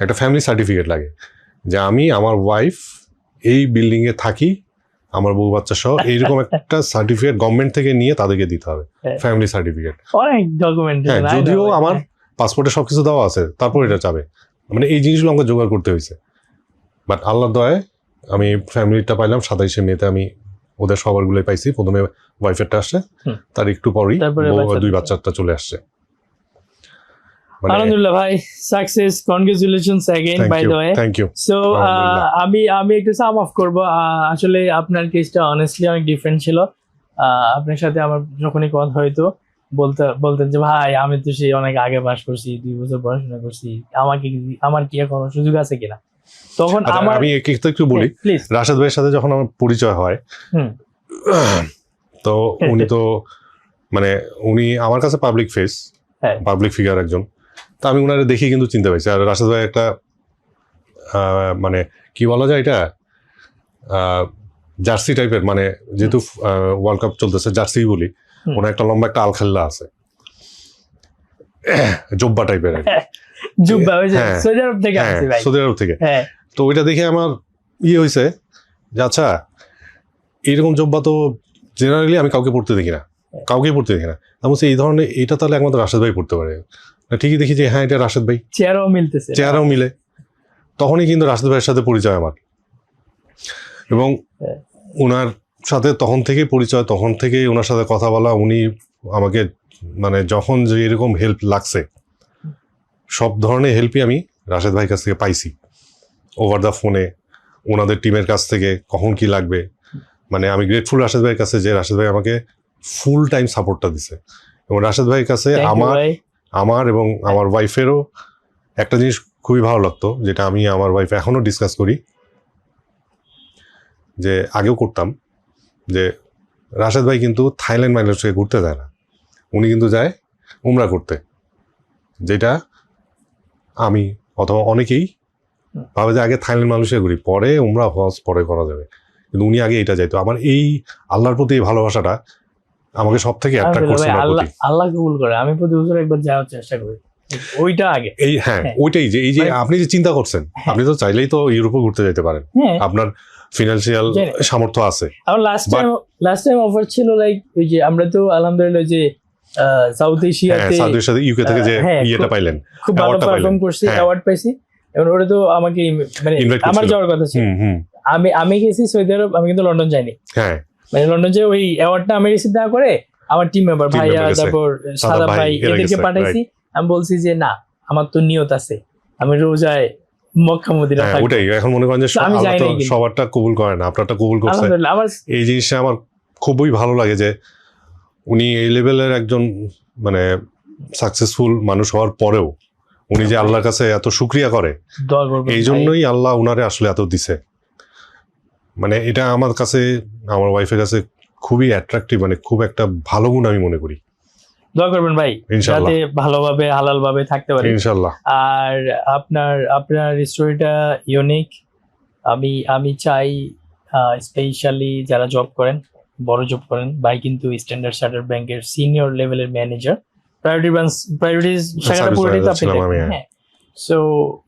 [SPEAKER 2] একটা ফ্যামিলি সার্টিফিকেট লাগে, যে আমি আমার ওয়াইফ এই বিল্ডিংয়ে থাকি, আমার বউ বাচ্চা সহ, এইরকম একটা সার্টিফিকেট গভর্নমেন্ট থেকে নিয়ে তাদেরকে দিতে হবে,
[SPEAKER 1] হ্যাঁ।
[SPEAKER 2] Family certificate.
[SPEAKER 1] অনেক ডকুমেন্ট।
[SPEAKER 2] হ্যাঁ, যদিও আমার পাসপোর্টে সবকিছু দেওয়া আছে, তারপর এটা যাবে, মানে এই জিনিসগুলো আমাকে জোগাড় করতে হয়েছে। বাট আল্লাহর দয়ায় আমি ফ্যামিলিটা পাইলাম 27শে মেতে, আমি ওদের সবারগুলোই পাইছি। প্রথমে ওয়াইফেরটা আসছে,
[SPEAKER 1] হুম।
[SPEAKER 2] তার একটু পরেই
[SPEAKER 1] তারপরে
[SPEAKER 2] দুই বাচ্চাটা চলে আসছে। মানে
[SPEAKER 1] আলহামদুলিল্লাহ ভাই, success, congratulations again by the way.
[SPEAKER 2] Thank you.
[SPEAKER 1] So
[SPEAKER 2] আলহামদুলিল্লাহ।
[SPEAKER 1] আমি একটু সাম অফ করবো। আসলে আপনার কেসটা অনেস্টলি অনেক ডিফারেন্ট ছিল। আপনার সাথে আমার যখনই কথা হইতো বলতেন যে ভাই আমি তো সেই অনেক আগে পাস করছি, 2 বছর পড়াশোনা করছি, আমার কি এখন সুযোগ আছে কিনা? তখন
[SPEAKER 2] আচ্ছা,
[SPEAKER 1] আমার
[SPEAKER 2] আমি একটু বলি,
[SPEAKER 1] প্লিজ।
[SPEAKER 2] রাশেদ ভাইয়ের সাথে যখন আমার পরিচয় হয়,
[SPEAKER 1] হুম।
[SPEAKER 2] তো উনি তো মানে উনি আমার কাছে পাবলিক ফেস,
[SPEAKER 1] হ্যাঁ।
[SPEAKER 2] পাবলিক ফিগার একজন। তা আমি উনারে দেখি কিন্তু চিনতে পারছি। আর রাশেদ ভাই একটা মানে কি বলা যায় এটা, জার্সি টাইপের, মানে যেহেতু ওয়ার্ল্ড কাপ চলতেছে জার্সি বলি,
[SPEAKER 1] হুম।
[SPEAKER 2] ওনার একটা লম্বা একটা আলখাল্লা আছে, জব্বা টাইপের আর কি।
[SPEAKER 1] জুব্বা ওই যে
[SPEAKER 2] হ্যাঁ,
[SPEAKER 1] সৌদি আরব থেকে
[SPEAKER 2] হ্যাঁ,
[SPEAKER 1] আসছে ভাই।
[SPEAKER 2] সৌদি আরব থেকে।
[SPEAKER 1] হ্যাঁ।
[SPEAKER 2] তো ওইটা দেখে আমার হয়েছে যে আচ্ছা এইরকম জব্বা তো জেনারেলি আমি কাউকে পড়তে দেখি না, কাউকেই পড়তে দেখি না। আমি বলছি এই ধরনের এটা তাহলে একমাত্র রাশেদ ভাই পড়তে পারে। ঠিকই দেখি যে হ্যাঁ এটা রাশেদ ভাই,
[SPEAKER 1] চেয়ারও মিলতেছে।
[SPEAKER 2] চেহারাও মিলে। তখনই কিন্তু রাশেদ ভাইয়ের সাথে পরিচয় আমার। এবং
[SPEAKER 1] হ্যাঁ।
[SPEAKER 2] ওনার সাথে তখন থেকেই পরিচয়, তখন থেকেই ওনার সাথে কথা বলা। উনি আমাকে মানে যখন যে এরকম হেল্প লাগছে, সব ধরনের হেল্পই আমি রাশেদ ভাইয়ের কাছ থেকে পাইছি, ওভার দ্য ফোনে, ওনাদের টিমের কাছ থেকে কখন কি লাগবে। মানে আমি গ্রেটফুল রাশেদ ভাইয়ের কাছে যে রাশেদ ভাই আমাকে ফুল টাইম সাপোর্টটা দিছে। এবং রাশেদ ভাইয়ের কাছে
[SPEAKER 1] Thank you, ভাই।
[SPEAKER 2] আমার এবং আমার ওয়াইফেরও একটা জিনিস খুবই ভালো লাগতো, যেটা আমি আমার ওয়াইফ এখনো ডিসকাস করি, যে আগেও করতাম, যে রাশেদ ভাই কিন্তু থাইল্যান্ড মালয়েশিয়া ঘুরতে যায় না, উনি কিন্তু যায় উমরা করতে, যেটা আমি অথবা অনেকেই ভাবে যে আগে থাইল্যান্ড মালয়েশিয়া ঘুরি, পরে উমরা হজ পরে করা যাবে, কিন্তু উনি আগে এটা যাইতো। আমার এই আল্লাহর প্রতি এই ভালোবাসাটা আমাকে সব থেকে অ্যাট্রাক্ট করছে ওনার প্রতি।
[SPEAKER 1] আল্লাহ কবুল করে, আমি প্রতি বছর একবার যাওয়ার চেষ্টা করি, ওইটা আগে।
[SPEAKER 2] এই হ্যাঁ, ওইটাই যে এই যে আপনি যে চিন্তা করছেন, আপনি তো চাইলেই তো ইউরোপে ঘুরতে যেতে পারেন, আপনার ফিনান্সিয়াল সামর্থ্য আছে।
[SPEAKER 1] আমার লাস্ট টাইম অফার ছিল, লাইক ওই যে আমরা তো আলহামদুলিল্লাহ যে সাউথ এশিয়াতে,
[SPEAKER 2] সাউথ এশিয়াতে ইউকে থেকে যে ইয়েটা পাইলেন,
[SPEAKER 1] খুব ভালো পারফর্ম করছি, অ্যাওয়ার্ড পাইছি। এবং ওটা তো আমাকে মানে আমার যাওয়ার কথা ছিল, আমি গেছি সৌদি আরব, আমি কিন্তু লন্ডন যাইনি।
[SPEAKER 2] হ্যাঁ,
[SPEAKER 1] মানে লন্ডন যে ওই অ্যাওয়ার্ডটা আমি রিসিভ না করে আমার টিম মেম্বার ভাইয়া, তারপর সাদা ভাই, এদেরকে পাঠাইছি। আমি বলছি যে না, আমার তো নিয়ত আছে, আমি রোজায় মক্কা মদিনা থাকবো।
[SPEAKER 2] ওটাই এখন মনে করেন যে আল্লাহ তো সবারটা কবুল করে না, আপনারটা কবুল করছে। এই জিনিসটা আমার খুবই ভালো লাগে যে উনি এই লেভেলের একজন মানে সাকসেসফুল মানুষ হওয়ার পরেও উনি যে আল্লাহর কাছে এত শুকরিয়া করে, এই জন্যই আল্লাহ উনারে আসলে এত দিছে। মানে এটা আমার কাছে, আমার ওয়াইফের কাছে খুবই অ্যাট্রাকটিভ, মানে খুব একটা ভালো গুণ আমি মনে করি।
[SPEAKER 1] দোয়া করবেন ভাই, যাতে ভালোভাবে হালাল ভাবে থাকতে পারে
[SPEAKER 2] ইনশাআল্লাহ।
[SPEAKER 1] আর আপনার স্টোরিটা ইউনিক। আমি চাই স্পেশালি যারা জব করেন, বড় জব করেন, ভাই কিন্তু স্ট্যান্ডার্ড চার্টার্ড ব্যাংকের সিনিয়র লেভেলের ম্যানেজার, প্রায়োরিটিজ শাখাটা পুরোটাই তো আপনি দেখেন। হ্যাঁ, সো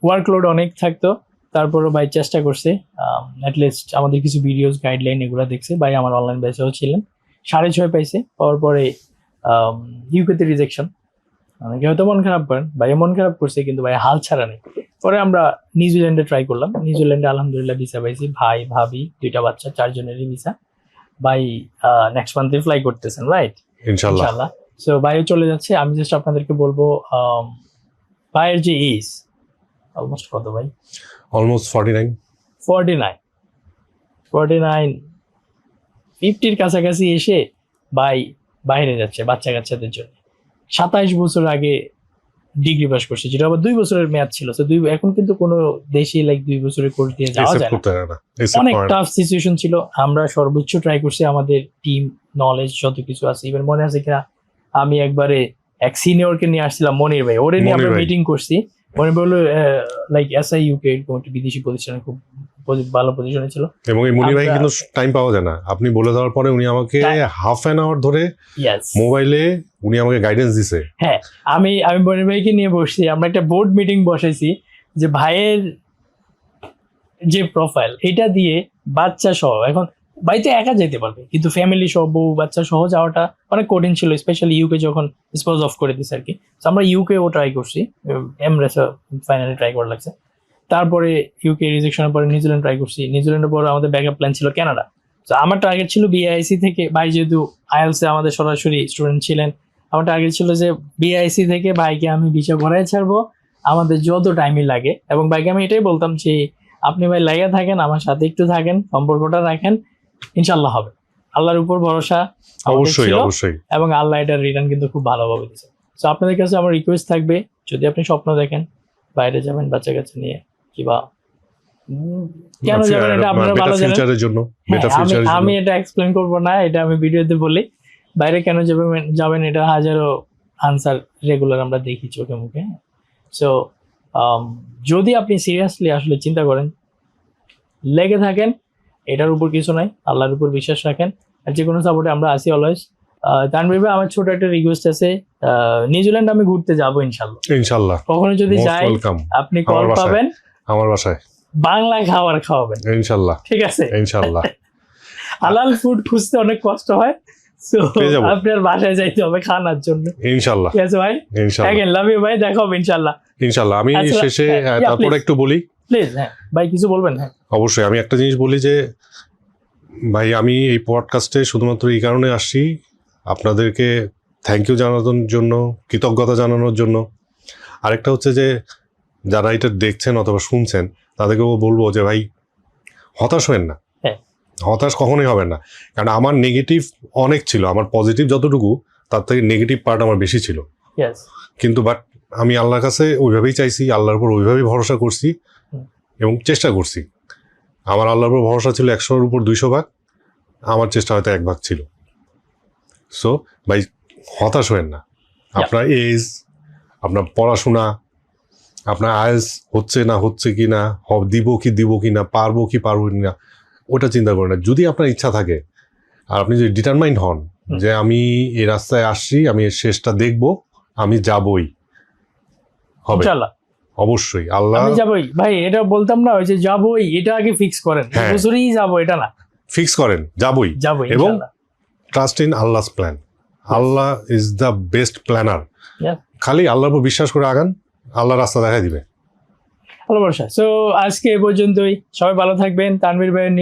[SPEAKER 1] ওয়ার্কলোড অনেক থাকতো, তারপরও ভাই চেষ্টা করছে, অ্যাটলিস্ট আমাদের কিছু ভিডিওস গাইডলাইন এগুলো দেখছে। ভাই আমার অনলাইন ব্যাচেও ছিলেন, 6.5 পাইছে, পাওয়ার পরে ইউকেতে রিজেকশন। অনেকে হয়তো মন খারাপ করেন, ভাই মন খারাপ করছে, কিন্তু ভাই হাল ছাড়া নেই। পরে আমরা নিউজিল্যান্ডে ট্রাই করলাম, নিউজিল্যান্ডে আলহামদুলিল্লাহ ভিসা পাইছি, ভাই ভাবি 2টা বাচ্চা, 4 জনেরই ভিসা। ভাই নেক্সট মান্থে ফ্লাই করতেছেন, রাইট? ইনশাআল্লাহ। সো ভাইও চলে যাচ্ছে। আমি জাস্ট আপনাদেরকে বলবো, ভাইয়ের যে এজ অলমোস্ট কত ভাই?
[SPEAKER 2] অলমোস্ট 49
[SPEAKER 1] 50-র কাছাকাছি এসে ভাই বাইরে যাচ্ছে বাচ্চা কাচ্চাদের জন্য। 27 বছর আগে ডিগ্রি পাস করছে, যেটা আবার 2 বছরের মেয়াদ ছিল। তো এখন কিন্তু কোনো দেশে লাইক 2 বছরের কোর্স দিয়ে যাওয়া যায় না, অনেক টাফ সিচুয়েশন ছিল। আমরা সর্বোচ্চ ট্রাই করছি, আমাদের টিম নলেজ যত কিছু আছে। ইভেন মনে আছে কিনা, আমি একবারে এক সিনিয়রকে নিয়ে আসছিলাম, মনির ভাই, ওরে নিয়ে আমরা মিটিং করছি। মনির বললো লাইক এসআই ইউকে এরকম একটা বিদেশি প্রতিষ্ঠানে খুব ভালো পজিশনে ছিল।
[SPEAKER 2] এবং এই মনির ভাই কিন্তু টাইম পাওয়া যায় না, আপনি বলে দেওয়ার পরে উনি আমাকে হাফ অ্যান আওয়ার ধরে মোবাইলে উনি আমাকে গাইডেন্স দিছে।
[SPEAKER 1] হ্যাঁ, আমি মনির ভাইকে নিয়ে বসছি, আমরা একটা বোর্ড মিটিং বসাইছি যে ভাইয়ের যে প্রোফাইল এটা দিয়ে বাচ্চা সহ, এখন বাড়িতে একা যেতে পারবে, কিন্তু ফ্যামিলি সহ বউ বাচ্চা সহ যাওয়াটা অনেক কঠিন ছিল, স্পেশালি ইউকে যখন স্পোজ অফ করে দিচ্ছে আর কি। আমরা ইউকেও ট্রাই করছি, এমরেসা ফাইনালি ট্রাই করা লাগছে। তারপরে ইউকে রিজেকশনের পরে নিউজিল্যান্ড ট্রাই করছি, নিউজিল্যান্ডের পরে আমাদের ব্যাকআপ প্ল্যান ছিল কানাডা। তো আমার টার্গেট ছিল বিআইসি থেকে, ভাই যেহেতু আইএলসে আমাদের সরাসরি স্টুডেন্ট ছিলেন, আমার টার্গেট ছিল যে বিআইসি থেকে ভাইকে আমি ভিসা ভরাই ছাড়বো আমাদের যত টাইমই লাগে। এবং ভাইকে আমি এটাই বলতাম যে আপনি ভাই লাগিয়ে থাকেন, আমার সাথে একটু থাকেন, সম্পর্কটা রাখেন, ইনশাল্লাহ হবে। আল্লাহর উপর ভরসা
[SPEAKER 2] অবশ্যই অবশ্যই,
[SPEAKER 1] এবং আল্লাহ এটার রিটার্ন কিন্তু খুব ভালোভাবে দিচ্ছে। তো আপনাদের কাছে আমার রিকোয়েস্ট থাকবে, যদি আপনি স্বপ্ন দেখেন বাইরে যাবেন বাচ্চা কাচ্চা নিয়ে, কিবা কেন যাবেন এটা আপনারা ভালো জানেন, আমি এটা এক্সপ্লেন করবো না, এটা আমি ভিডিওতে বলি। বাইরে কেন যাবেন এটা হাজারো আনসার রেগুলার আমরা দেখি চোখে মুখে। সো যদি আপনি সিরিয়াসলি আসলে চিন্তা করেন, লেগে থাকেন, এটার উপর কিছু নাই, আল্লাহর উপর বিশ্বাস রাখেন, আর যে কোনো সাপোর্টে আমরা আসি অলওয়েজ। তানভীর ভাই, আমার ছোট একটা রিকোয়েস্ট আছে, নিউজিল্যান্ড আমি ঘুরতে যাবো ইনশাল্লাহ। কখনো যদি যাই আপনি কল পাবেন,
[SPEAKER 2] আমার বাসায়
[SPEAKER 1] বাংলা খাবার খাওয়াবেন ইনশাল্লাহ, ঠিক আছে?
[SPEAKER 2] ইনশাল্লাহ।
[SPEAKER 1] হালাল ফুড খুঁজতে অনেক কষ্ট হয়, সো আপনার বাসায় যাইতে হবে খানার জন্য ইনশাল্লাহ, ঠিক আছে ভাই? ইনশাল্লাহ, লাভ ইউ ভাই, দেখা হবে ইনশাল্লাহ।
[SPEAKER 2] আমি শেষে তারপরে একটু বলি
[SPEAKER 1] প্লিজ। হ্যাঁ ভাই, কিছু বলবেন? হ্যাঁ
[SPEAKER 2] অবশ্যই আমি একটা জিনিস বলি যে ভাই, আমি এই পডকাস্টে শুধুমাত্র এই কারণে আসছি আপনাদেরকে থ্যাংক ইউ জানানোর জন্য, কৃতজ্ঞতা জানানোর জন্য। আরেকটা হচ্ছে যে যারা এটা দেখছেন অথবা শুনছেন তাদেরকেও বলবো যে ভাই, হতাশ হবেন না।
[SPEAKER 1] হ্যাঁ।
[SPEAKER 2] হতাশ কখনোই হবেন না, কারণ আমার নেগেটিভ অনেক ছিল, আমার পজিটিভ যতটুকু তার থেকে নেগেটিভ পার্ট আমার বেশি ছিল।
[SPEAKER 1] ইয়েস।
[SPEAKER 2] কিন্তু বাট আমি আল্লাহর কাছে ওইভাবেই চাইছি, আল্লাহর উপর ওইভাবেই ভরসা করছি এবং চেষ্টা করছি। আমার আল্লাহর উপর ভরসা ছিল 100-এর উপর 200 ভাগ, আমার চেষ্টা হয়তো 1 ভাগ ছিল। সো ভাই, হতাশ হবেন না। আপনার এজ, আপনার পড়াশোনা, আপনার আয়েস হচ্ছে কি না, দিব কি না, পারবো কি না, ওটা চিন্তা করেন না। যদি আপনার ইচ্ছা থাকে আর আপনি যদি ডিটারমাইন্ড হন যে আমি এই রাস্তায় আসছি, আমি এর শেষটা দেখবো, আমি যাবই, হবে
[SPEAKER 1] ইনশাআল্লাহ।
[SPEAKER 2] অবশ্যই। আল্লাহ
[SPEAKER 1] আমি যাবই ভাই, এটা বলতাম না ওই যে যাবই, এটা আগে ফিক্স করেন।
[SPEAKER 2] হ্যাঁ।
[SPEAKER 1] বছরই যাবো এটা না,
[SPEAKER 2] ফিক্স করেন যাবই। এবং ট্রাস্ট ইন আল্লাহস প্ল্যান। আল্লাহ ইজ দ্য বেস্ট প্ল্যানার। খালি আল্লাহর উপর বিশ্বাস করে আগান, আল্লাহ রাস্তা দেখা দিবে।
[SPEAKER 1] ভালোবাসা। সো আজকে এ পর্যন্তই, সবাই ভালো থাকবেন। তানভীর ভাইয়ের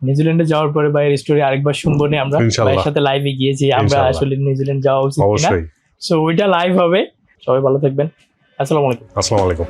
[SPEAKER 1] নিউজিল্যান্ডে যাওয়ার পরে ভাইয়ের স্টোরি আরেকবার শুনবো না আমরা।
[SPEAKER 2] ইনশাআল্লাহ।
[SPEAKER 1] ভাইয়ের সাথে লাইভে গিয়েছি আমরা,
[SPEAKER 2] ইনশাআল্লাহ।
[SPEAKER 1] আসলে নিউজিল্যান্ড যাওয়া উচিত কিনা।
[SPEAKER 2] অবশ্যই।
[SPEAKER 1] সো ওইটা লাইভ হবে। সবাই ভালো থাকবেন। আসসালামু আলাইকুম।
[SPEAKER 2] আসসালামু আলাইকুম।